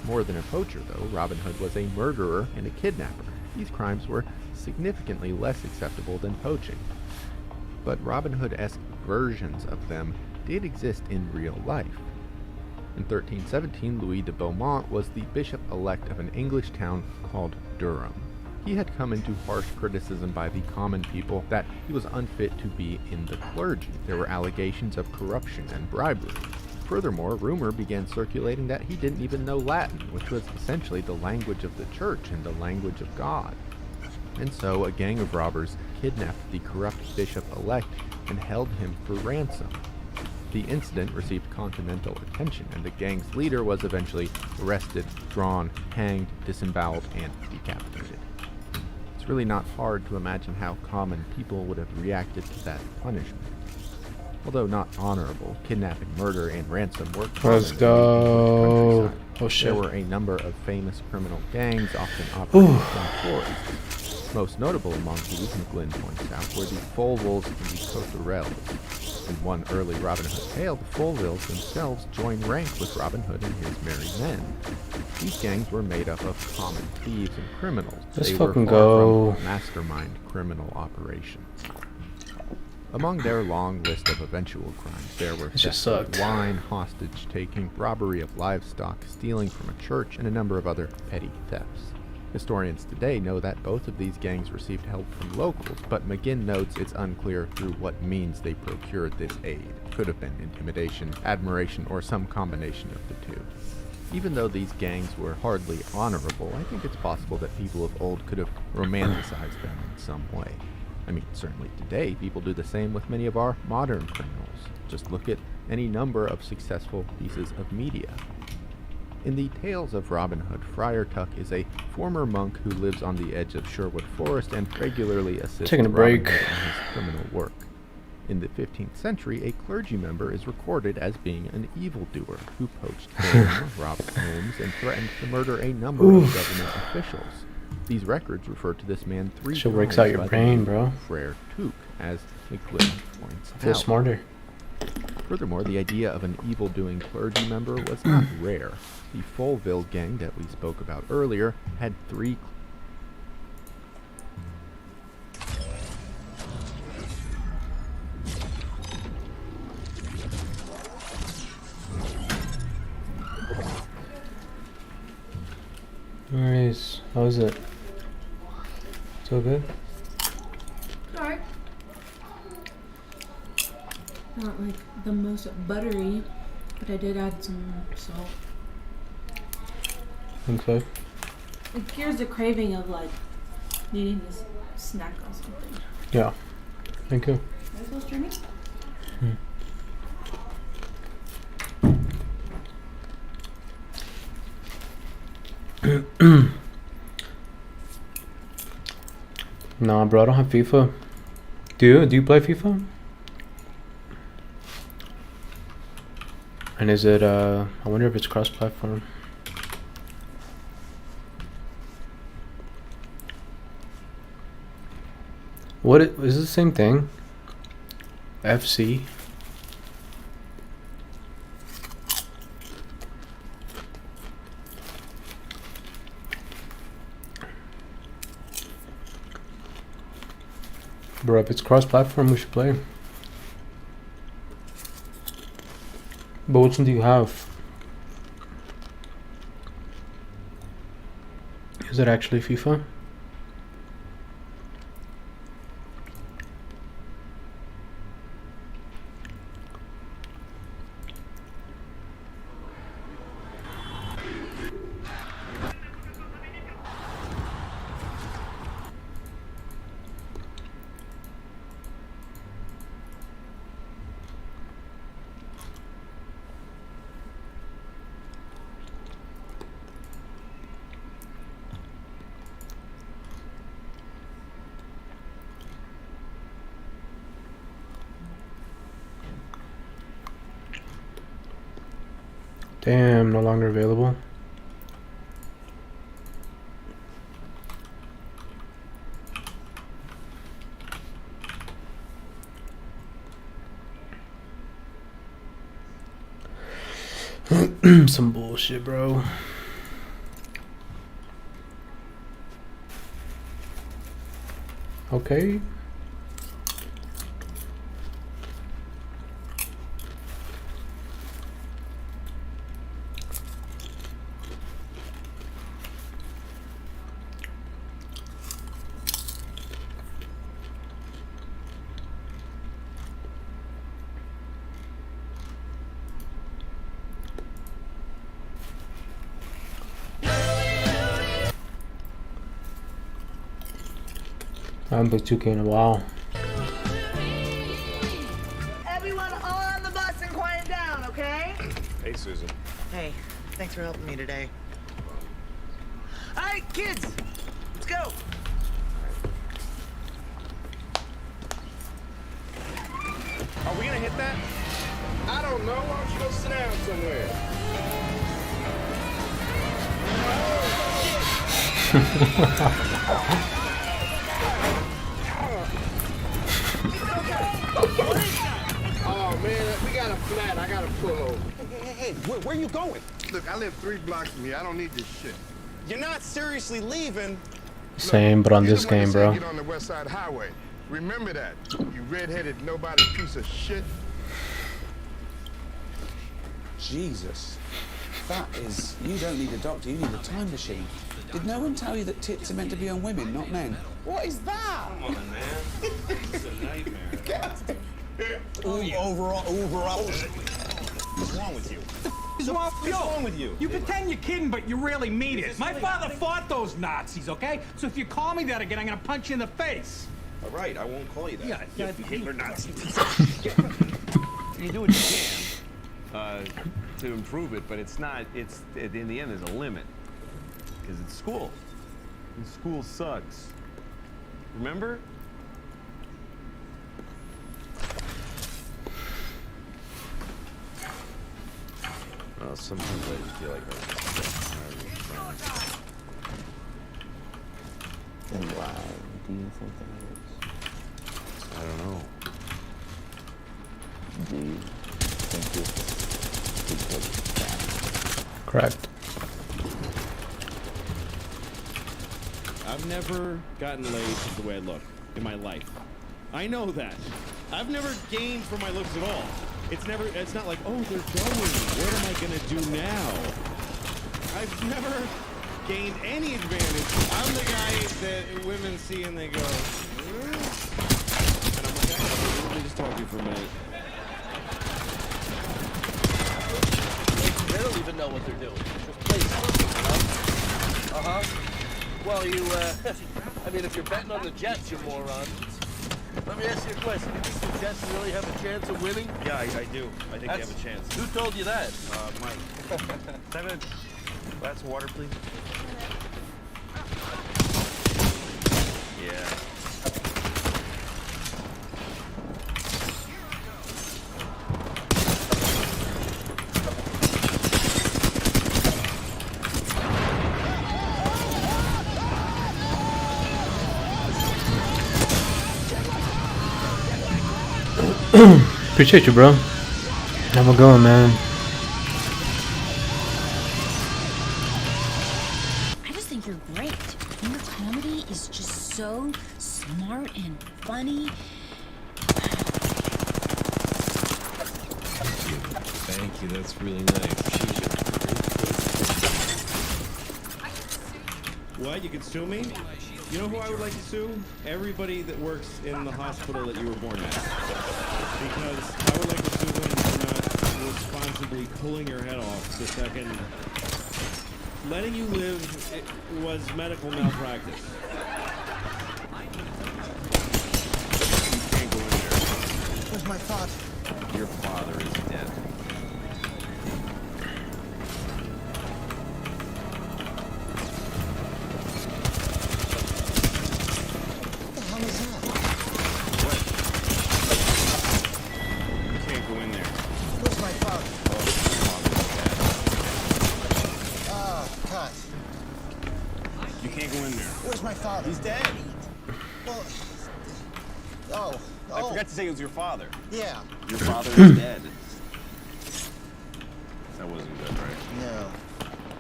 More than a poacher, though, Robin Hood was a murderer and a kidnapper. These crimes were significantly less acceptable than poaching. But Robin Hood-esque versions of them did exist in real life. In 1317, Louis de Beaumont was the bishop-elect of an English town called Durham. He had come into harsh criticism by the common people that he was unfit to be in the clergy. There were allegations of corruption and bribery. Furthermore, rumor began circulating that he didn't even know Latin, which was essentially the language of the church and the language of God. And so a gang of robbers kidnapped the corrupt bishop-elect and held him for ransom. The incident received continental attention, and the gang's leader was eventually arrested, drawn, hanged, disemboweled, and decapitated. It's really not hard to imagine how common people would have reacted to that punishment. Although not honorable, kidnapping, murder, and ransom were common. Let's go. Oh shit. There were a number of famous criminal gangs, often operating from forests. Most notable among these, McGlynn points out, were the Folvilles and the Cotterelles. In one early Robin Hood tale, the Folvilles themselves join rank with Robin Hood and his merry men. These gangs were made up of common thieves and criminals. Let's They fucking were far go. from mastermind criminal operations. Among their long list of eventual crimes, there were It just theft of sucked. wine, hostage-taking, robbery of livestock, stealing from a church, and a number of other petty thefts. Historians today know that both of these gangs received help from locals, but McGinn notes it's unclear through what means they procured this aid. Could have been intimidation, admiration, or some combination of the two. Even though these gangs were hardly honorable, I think it's possible that people of old could have romanticized them in some way. I mean, certainly today, people do the same with many of our modern criminals. Just look at any number of successful pieces of media. In the Tales of Robin Hood, Friar Tuck is a former monk who lives on the edge of Sherwood Forest and regularly assists Taking a break. Robin Hood in his criminal work. In the 15th century, a clergy member is recorded as being an evildoer who poached game, robbed homes, and threatened to murder a number of government officials. These records refer to this man three Shit times works out your by the brain, name bro. of Frere Tuke, as McClure points Feel out. smarter. Furthermore, the idea of an evil-doing clergy member was not rare. The Folville gang that we spoke about earlier had three Nice. How is it? So good? Alright. Not like the most buttery, but I did add some salt. Think so? It cures the craving of like needing to snack on something. Yeah. Thank you. Are you supposed to drink it? Nah, bro, I don't have FIFA. Do you? Do you play FIFA? And is it, I wonder if it's cross-platform. Is it the same thing? FC? Bro, if it's cross-platform, we should play. But which one do you have? Is it actually FIFA? Damn, no longer available. Some bullshit, bro. Okay. I haven't played 2K in a while. Everyone on the bus and quiet down, okay? Hey, Susan. Hey, thanks for helping me today. All right, kids, let's go. Are we gonna hit that? I don't know. Why don't you go sit down somewhere? Oh man, we got a flat. I gotta pull over. Hey, where you going? Look, I live 3 blocks from here. I don't need this shit. You're not seriously leaving. Same, but on this game, bro. Get on the West Side Highway. Remember that, you red-headed nobody piece of shit. Jesus. That is... You don't need a doctor, you need a time machine. Did no one tell you that tits are meant to be on women, not men? What is that? Come on, man. It's a nightmare. Overall. What's wrong with you? What's wrong with you? You pretend you're kidding, but you really mean it. My father fought those Nazis, okay? So if you call me that again, I'm gonna punch you in the face. All right, I won't call you that. Yeah, Hitler Nazi. You do what you can to improve it, but it's not. It's in the end, there's a limit because it's school, and school sucks. Remember? Well, sometimes I just feel like And why do you think that is? I don't know. Do you think it's because it's bad? Correct. I've never gotten laid the way I look in my life. I know that. I've never gained from my looks at all. It's not like, oh, they're going. What am I gonna do now? I've never gained any advantage. I'm the guy that women see and they go, and I'm like, let me just talk to you for a minute. They don't even know what they're doing. Just play something, you know? Well, you, I mean, if you're betting on the Jets, you moron. Let me ask you a question. Do you think the Jets really have a chance of winning? Yeah, I do. I think they have a chance. Who told you that? Mike. Can I have a glass of water, please? Yeah. Appreciate you, bro. Have a good one, man. I just think you're great. Your comedy is just so smart and funny. Thank you. That's really nice. What? You could sue me? You know who I would like to sue? Everybody that works in the hospital that you were born at. Because I would like to sue them for not responsibly pulling your head off the second. Letting you live was medical malpractice. You can't go in there. Where's my father? Your father is dead. He's dead. Well, oh. I forgot to say it was your father. Yeah. Your father is dead. That wasn't good, right? No.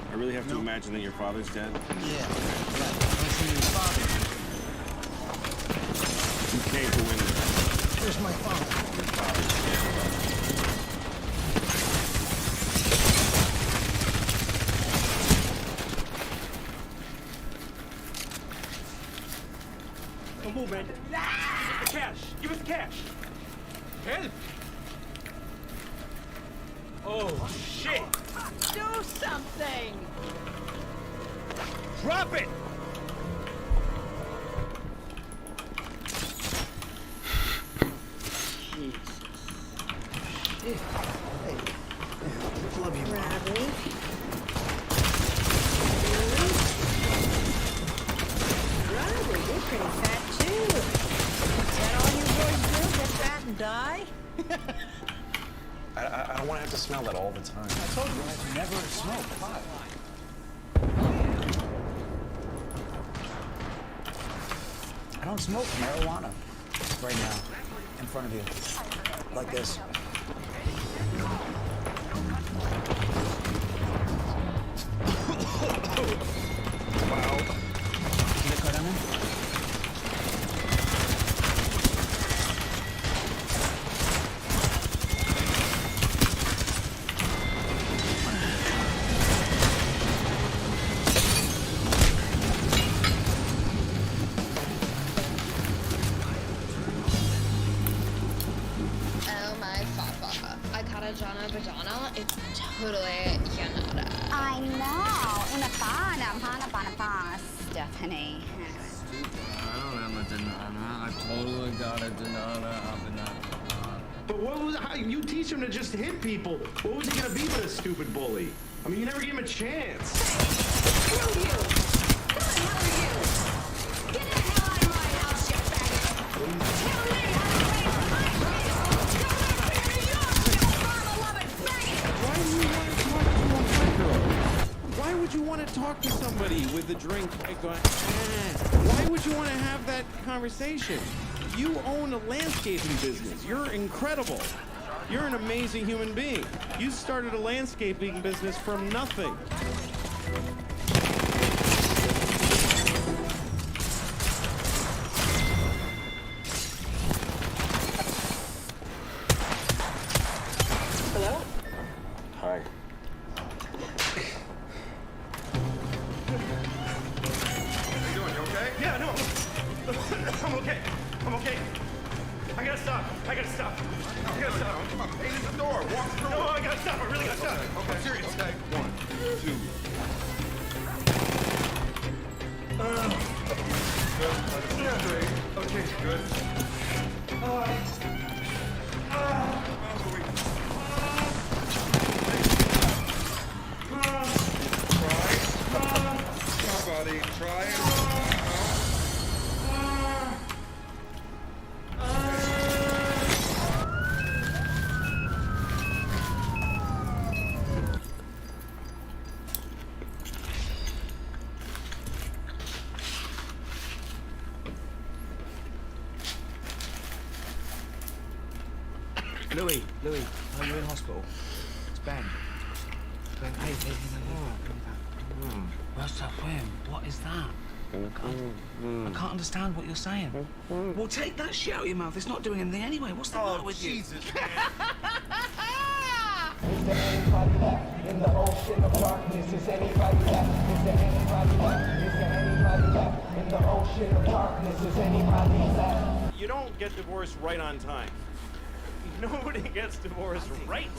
I really have to imagine that your father's dead? Yeah. I see your father. You can't go in there. Where's my father? Your father's dead. Don't move, man. The cash. Give us the cash. Help. Oh, shit. Do something. Drop it. Hey. Love you, Bradley. Bradley, you're pretty fat too. Is that all you boys do? Get fat and die? I don't want to have to smell that all the time. I told you I've never smoked pot. I don't smoke marijuana right now in front of you. Like this. Wow. Oh my papa. I caught a Jana Bajana. It's totally Yanada. I know. Una pana, Stephanie. I totally got a banana. But what was how you teach him to just hit people? What was he gonna be but a stupid bully? I mean, you never gave him a chance. Screw you! Who the hell are you? Get the hell out of my house, you faggot! Tell me how to raise my kids! Don't let me your mama-loving faggot! Why would you want to talk to somebody with a drink and going, Why would you want to have that conversation? You own a landscaping business. You're incredible. You're an amazing human being. You started a landscaping business from nothing. Hello? Hi. How you doing? You okay? Yeah, no. I'm okay. I'm okay. I gotta stop. I gotta stop. Come on. Hey, there's the door. Walk through. No, I gotta stop. I really gotta stop. Okay. I'm serious. Okay. 1, 2. Good. Okay, good. Buddy, try it. Louis, are you in hospital? It's Ben. Ben, hey, What's up, Wim? What is that? I can't understand what you're saying. Well, take that shit out of your mouth. It's not doing anything anyway. What's the matter with you? Jesus, Is there anybody left in the ocean of darkness? Is anybody left? Is there anybody left? Is there anybody left in the ocean of darkness? Is anybody left? You don't get divorced right on time. Nobody gets divorced right.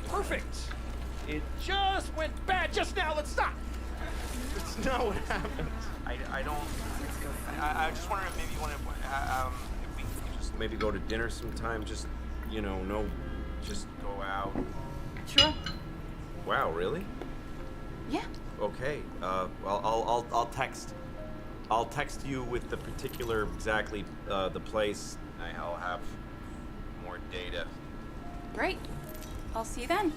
Perfect. It just went bad just now. Let's stop. It's not what happened. I don't. I just wonder if maybe you want to. If we could just maybe go to dinner sometime. Just just go out. Sure. Wow, really? Yeah. Okay. Well, I'll text. I'll text you with the particular exactly the place. I'll have more data. Great. I'll see you then.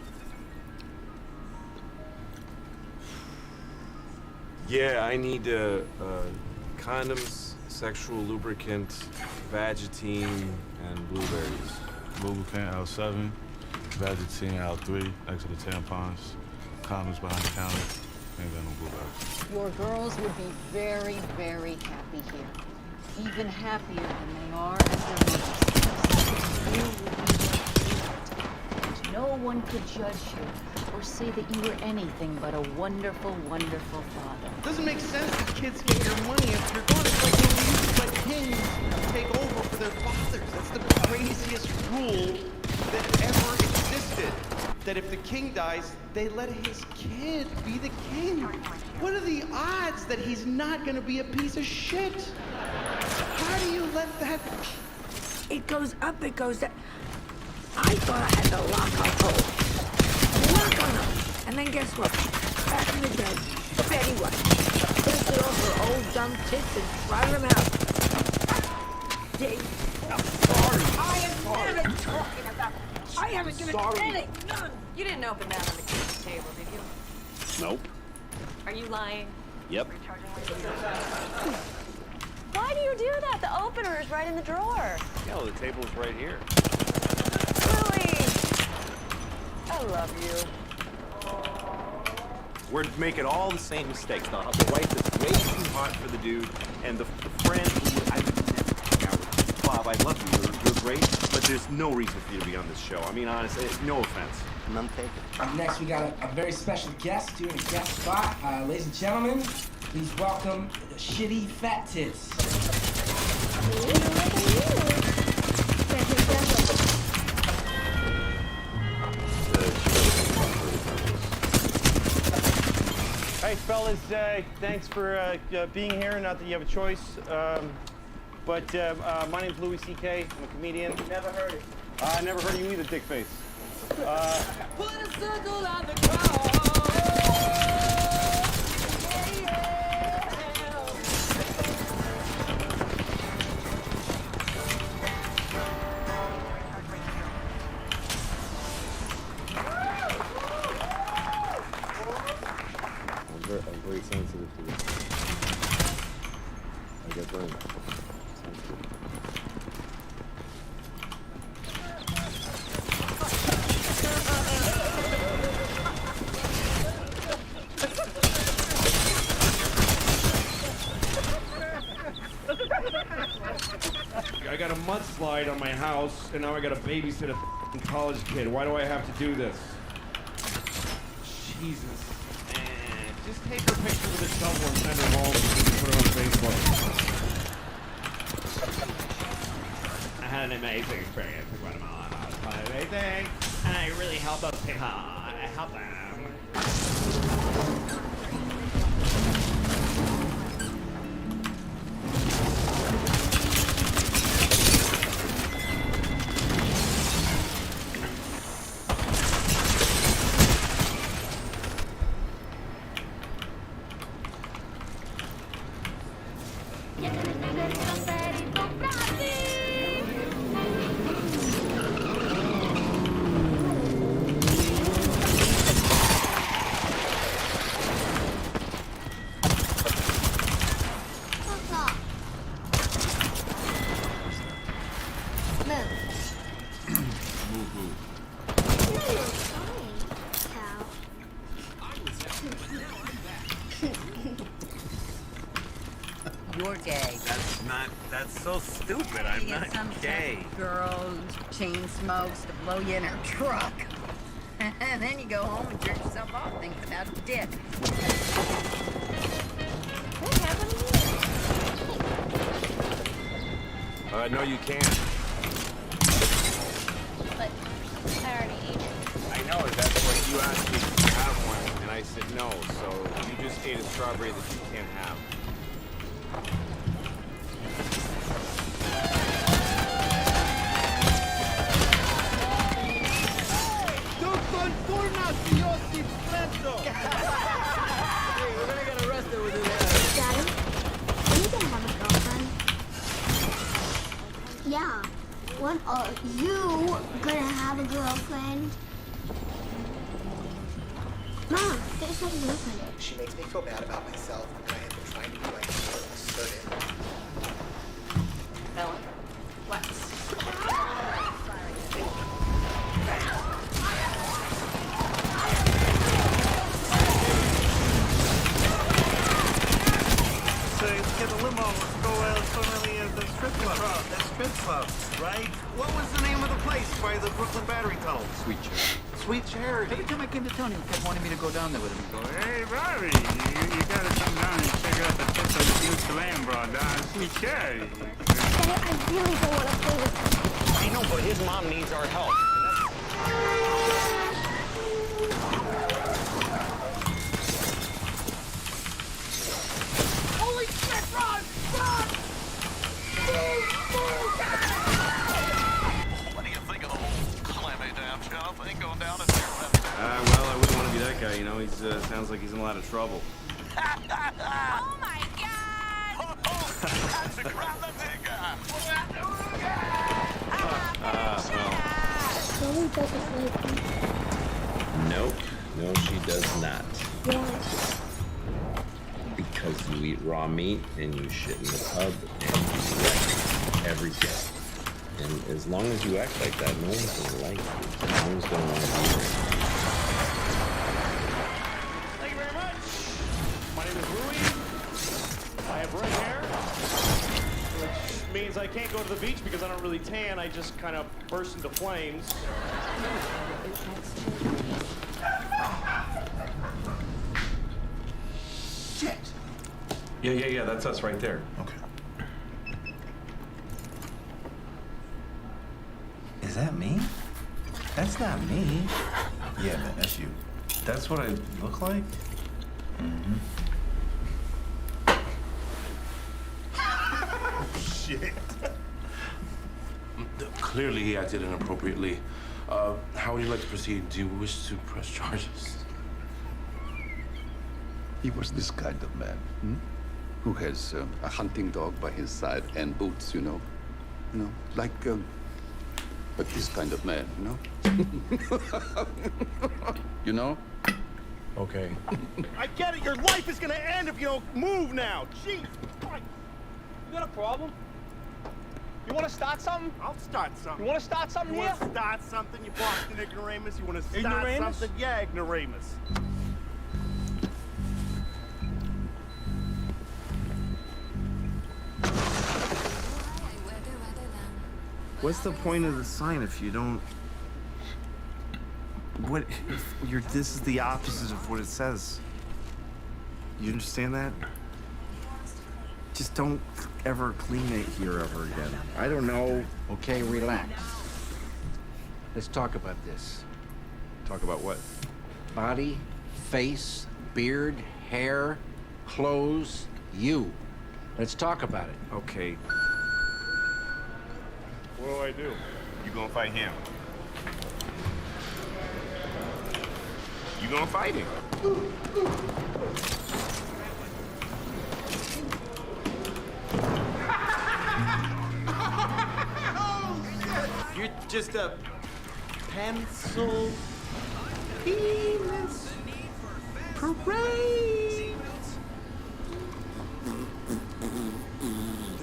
Yeah, I need condoms, sexual lubricant, Vagittine, and blueberries. Lubricant L7, Vagittine L3, next to the tampons, condoms behind the counter. Ain't got no blueberries. Your girls would be very, very happy here. Even happier than they are at their mother's. You would be and no one could judge you or say that you were anything but a wonderful, wonderful father. It doesn't make sense that kids get your money if you're gone. It's like when we used to let kings take over for their fathers. That's the craziest rule that ever existed. That if the king dies, they let his kid be the king. What are the odds that he's not gonna be a piece of shit? How do you let that... It goes up, it goes down. I thought I had the lock on hold. Lock on them. And then guess what? Back in the day, Betty what? Lifted off her old dumb tits and trotted them out. Dave. I'm sorry. I am never talking about... I haven't given any, none. You didn't open that on the kitchen table, did you? Nope. Are you lying? Yep. Why do you do that? The opener is right in the drawer. No, the table's right here. Louis! I love you. We're making all the same mistakes. The wife is way too hot for the dude, and the friend who I would never hang out with. Bob, I love you. You're great, but there's no reason for you to be on this show. I mean, honestly, no offense. None taken. Next, we got a very special guest doing a guest spot. Ladies and gentlemen, please welcome Shitty Fat Tits. Hey, fellas, thanks for being here. Not that you have a choice, but my name's Louis C.K. I'm a comedian. Never heard it. I never heard of you either, dickface. Put a circle on the ground. I'm very sensitive to this. I get very sensitive. I got a mudslide on my house, and now I gotta babysit a college kid. Why do I have to do this? Jesus. Man, just take her picture with a shovel and send her home and put her on Facebook. I had an amazing experience with one of my house. Amazing. And I really helped those people. I helped them. You're gay. That's so stupid. I'm not gay. Girl chain smokes to blow you in her truck. And then you go home and jerk yourself off thinking about a dick. What happened to you? No, you can't. But I already ate it. I know, that's what you asked me to have one, and I said no, so you just ate a strawberry that you can't have. We're gonna get arrested with this. Daddy, are you gonna have a girlfriend? Yeah. When are you gonna have a girlfriend? Mom, there's no girlfriend. She makes me feel bad about myself, and I have been trying to be like assertive. Ellen, what? Let's get a limo. Let's go to the strip club. The strip club, right? What was the name of the place by the Brooklyn Battery Tunnel? Sweet Charity. Sweet Charity. Every time I came to town, he kept wanting me to go down there with him. Go, hey, Robbie, you gotta come down and check out the tits of the Duke's land brought down. Sweet Charity. Daddy, I really don't want to play with you. I know, but his mom needs our help. Holy shit, run! Run! What do you think of the whole clammy damn sheriff thing going down at Well, I wouldn't want to be that guy, you know. He's sounds like he's in a lot of trouble. Oh my god! That's the crap that big guy! Well. Daddy doesn't like me. Nope. No, she does not. Why? Because you eat raw meat and you shit in the tub and you wreck every day. And as long as you act like that, no one's gonna like you. No one's gonna want to be there. Thank you very much. means I can't go to the beach because I don't really tan. I just kind of burst into flames. Shit. Yeah, that's us right there. Okay. Is that me? That's not me. Yeah, man, that's you. That's what I look like? Mm-hmm. Shit. Clearly, he acted inappropriately. How would you like to proceed? Do you wish to press charges? He was this kind of man, who has a hunting dog by his side and boots, you know, like this kind of man, you know. You know. Okay. I get it. Your life is gonna end if you don't move now. Jeez. You got a problem? You want to start something? I'll start something. You want to start something here? You want to start something, you Boston ignoramus? You want to start Ignoramus? something? Yeah, ignoramus. What's the point of the sign if you don't... What if you're... This is the opposite of what it says. You understand that? Just don't ever clean it here ever again. I don't know. Okay, relax. Let's talk about this. Talk about what? Body, face, beard, hair, clothes, you. Let's talk about it. Okay. What do I do? You gonna fight him? You gonna fight him? You're just a pencil penis parade.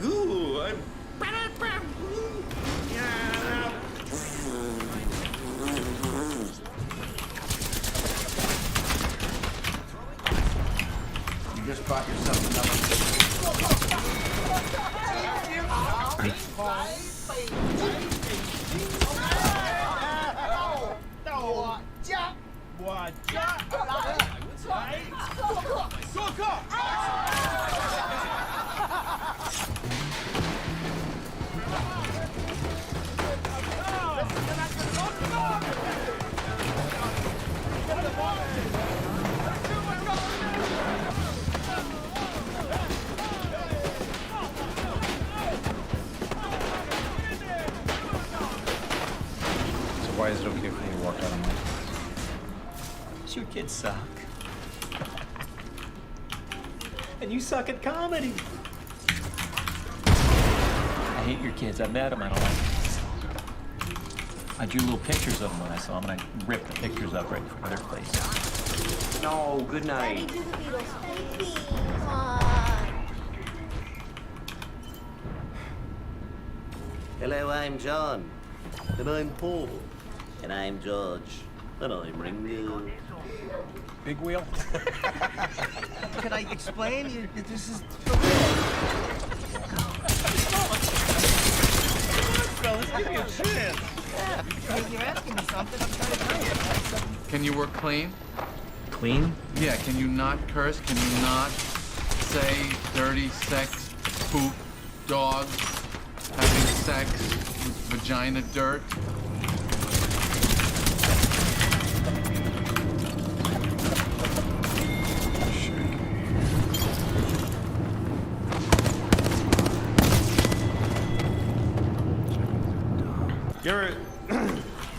Ooh, I'm... You just bought yourself another... So why is it okay for me to walk out on my... Your kids suck. And you suck at comedy. I hate your kids. I met them. I don't like them. I drew little pictures of them when I saw them, and I ripped the pictures up right in front of their face. No, good night. Daddy, do the Beatles. Please, come on. Hello, I'm John. And I'm Paul. And I'm George. And I'm Ringo. Big wheel. Can I explain? This is... Fellas, give me a chance. Hey, you're asking me something. I'm trying to tell you. Can you work clean? Clean? Yeah, can you not curse? Can you not say dirty, sex, poop, dog, having sex, vagina, dirt? You're...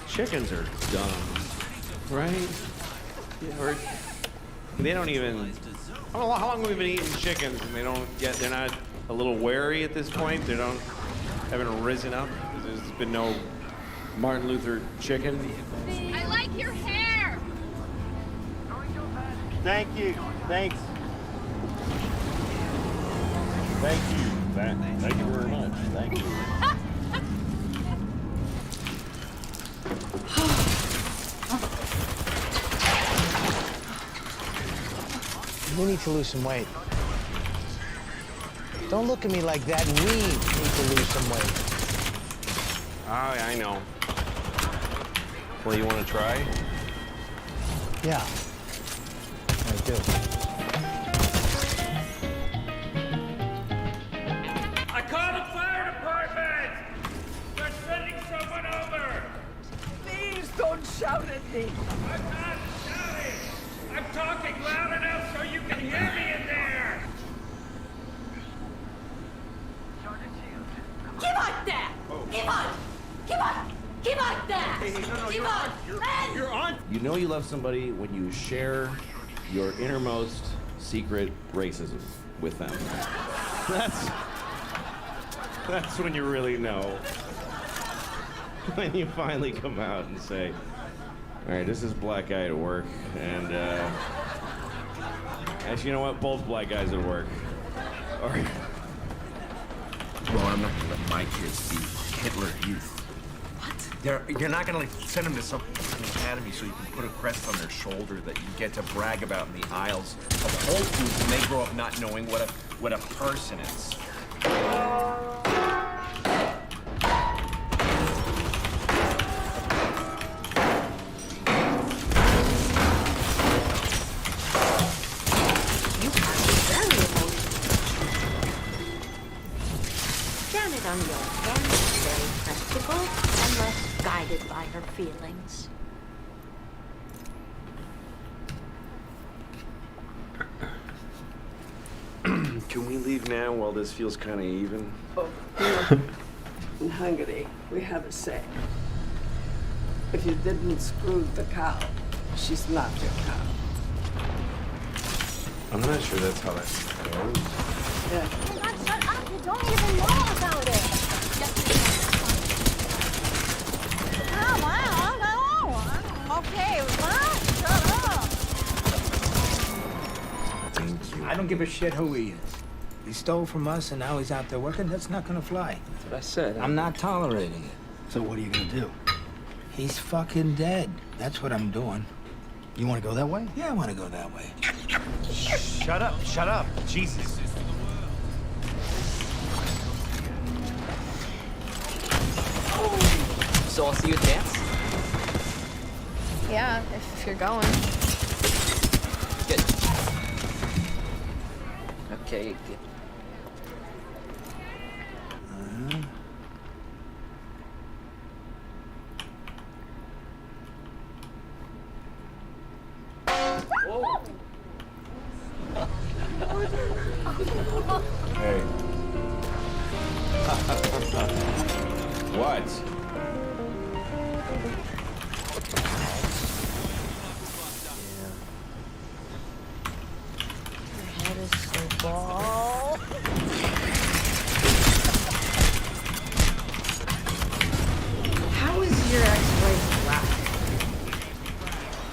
Chickens are dumb, right? Or they don't even... How long have we been eating chickens and they're not a little wary at this point? They haven't risen up? There's been no Martin Luther chicken? I like your hair. Thank you. Thanks. Thank you. Thank you very much. Thank you. We need to lose some weight. Don't look at me like that. We need to lose some weight. Oh, yeah, I know. Well, you want to try? Yeah, I do. I called the fire department! They're sending someone over! Please don't shout at me! I'm not shouting! I'm talking loud enough so you can hear me in there! Give up that! Give up! Give up! Give up that! Hey, no, Give up! Man! You're on. You know you love somebody when you share your innermost secret racism with them. That's when you really know. When you finally come out and say, all right, this is black guy at work, and actually, you know what? Both black guys at work. Or Well, I'm not gonna let my kids be Hitler Youth. You're not gonna like send them to some academy so you can put a crest on their shoulder that you get to brag about in the aisles of Whole Foods when they grow up not knowing what a person is. Janet, on your end, is very practical and less guided by her feelings. can we leave now while this feels kind of even? Oh, in Hungary, we have a saying. If you didn't screw the cow, she's not your cow. I'm not sure that's how that goes. Yeah. Shut up! You don't even know about it! Oh, wow, no! Okay, what? Shut up! Thank you. I don't give a shit who he is. He stole from us and now he's out there working. That's not gonna fly. That's what I said. I'm not tolerating it. So what are you gonna do? He's fucking dead. That's what I'm doing. You wanna go that way? Yeah, I wanna go that way. Shut up, shut up. Jesus. So I'll see you at dance? Yeah, if you're going. Good. Okay, good. Hey. What? Your head is so bald. How is your ex-wife black?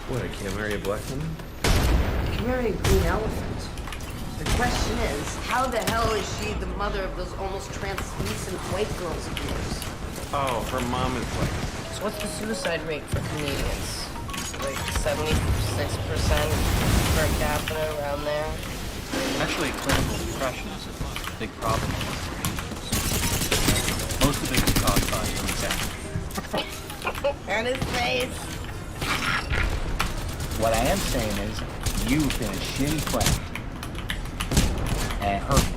What, I can't marry a black woman? You can marry a green elephant. The question is, how the hell is she the mother of those almost translucent white girls of yours? Oh, her mom is black. So what's the suicide rate for Canadians? Like 76% per capita, around there? Actually, clinical depression is a big problem among Canadians. Most of it is caused by anxiety. And his face. What I am saying is, you've been a shitty friend. And hurt me.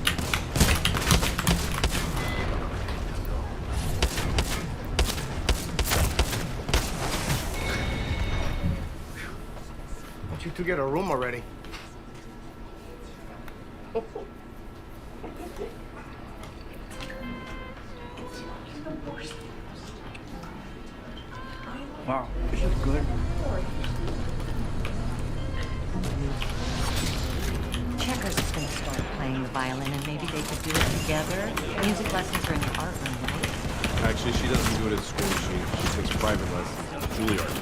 Why don't you two get a room already? Wow, this is good. Checkers is going to start playing the violin, and maybe they could do it together. Music lessons are in the art room, right? Actually, she doesn't do it at school. She takes private lessons at Juilliard.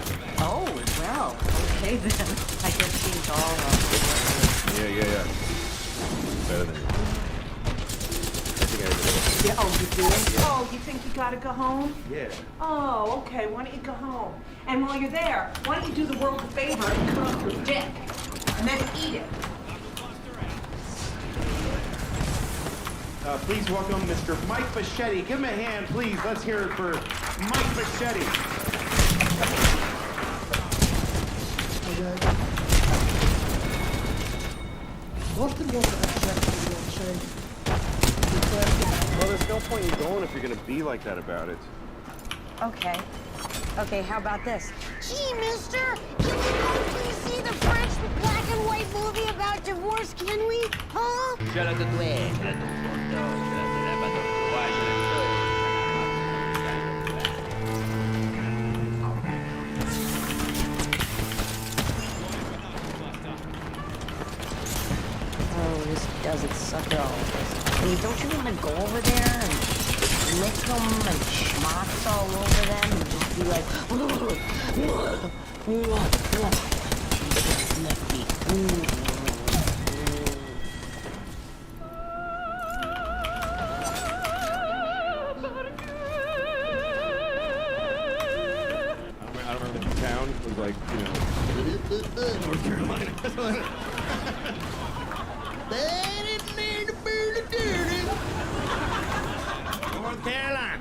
Oh, well, okay then. I guess she's all Yeah. Better than you. I think I did. Yeah, oh, you do? Oh, you think you gotta go home? Yeah. Oh, okay. Why don't you go home? And while you're there, why don't you do the world a favor and cut off your dick? And then eat it. Please welcome Mr. Mike Bichetti. Give him a hand, please. Let's hear it for Mike Bichetti. Well, there's no point in going if you're gonna be like that about it. Okay. Okay, how about this? Gee, mister, can we go please see the French black and white movie about divorce, can we? Huh? Oh, this doesn't suck at all. Hey, don't you want to go over there and lick them and schmutz all over them and just be like, I don't remember the town. It was like, you know, North Carolina. North Carolina.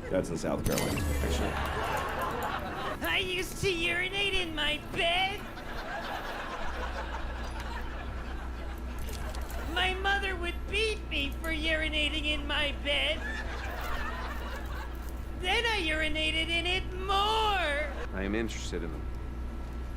That's in South Carolina, actually. I used to urinate in my bed. My mother would beat me for urinating in my bed. Then I urinated in it more. I am interested in them.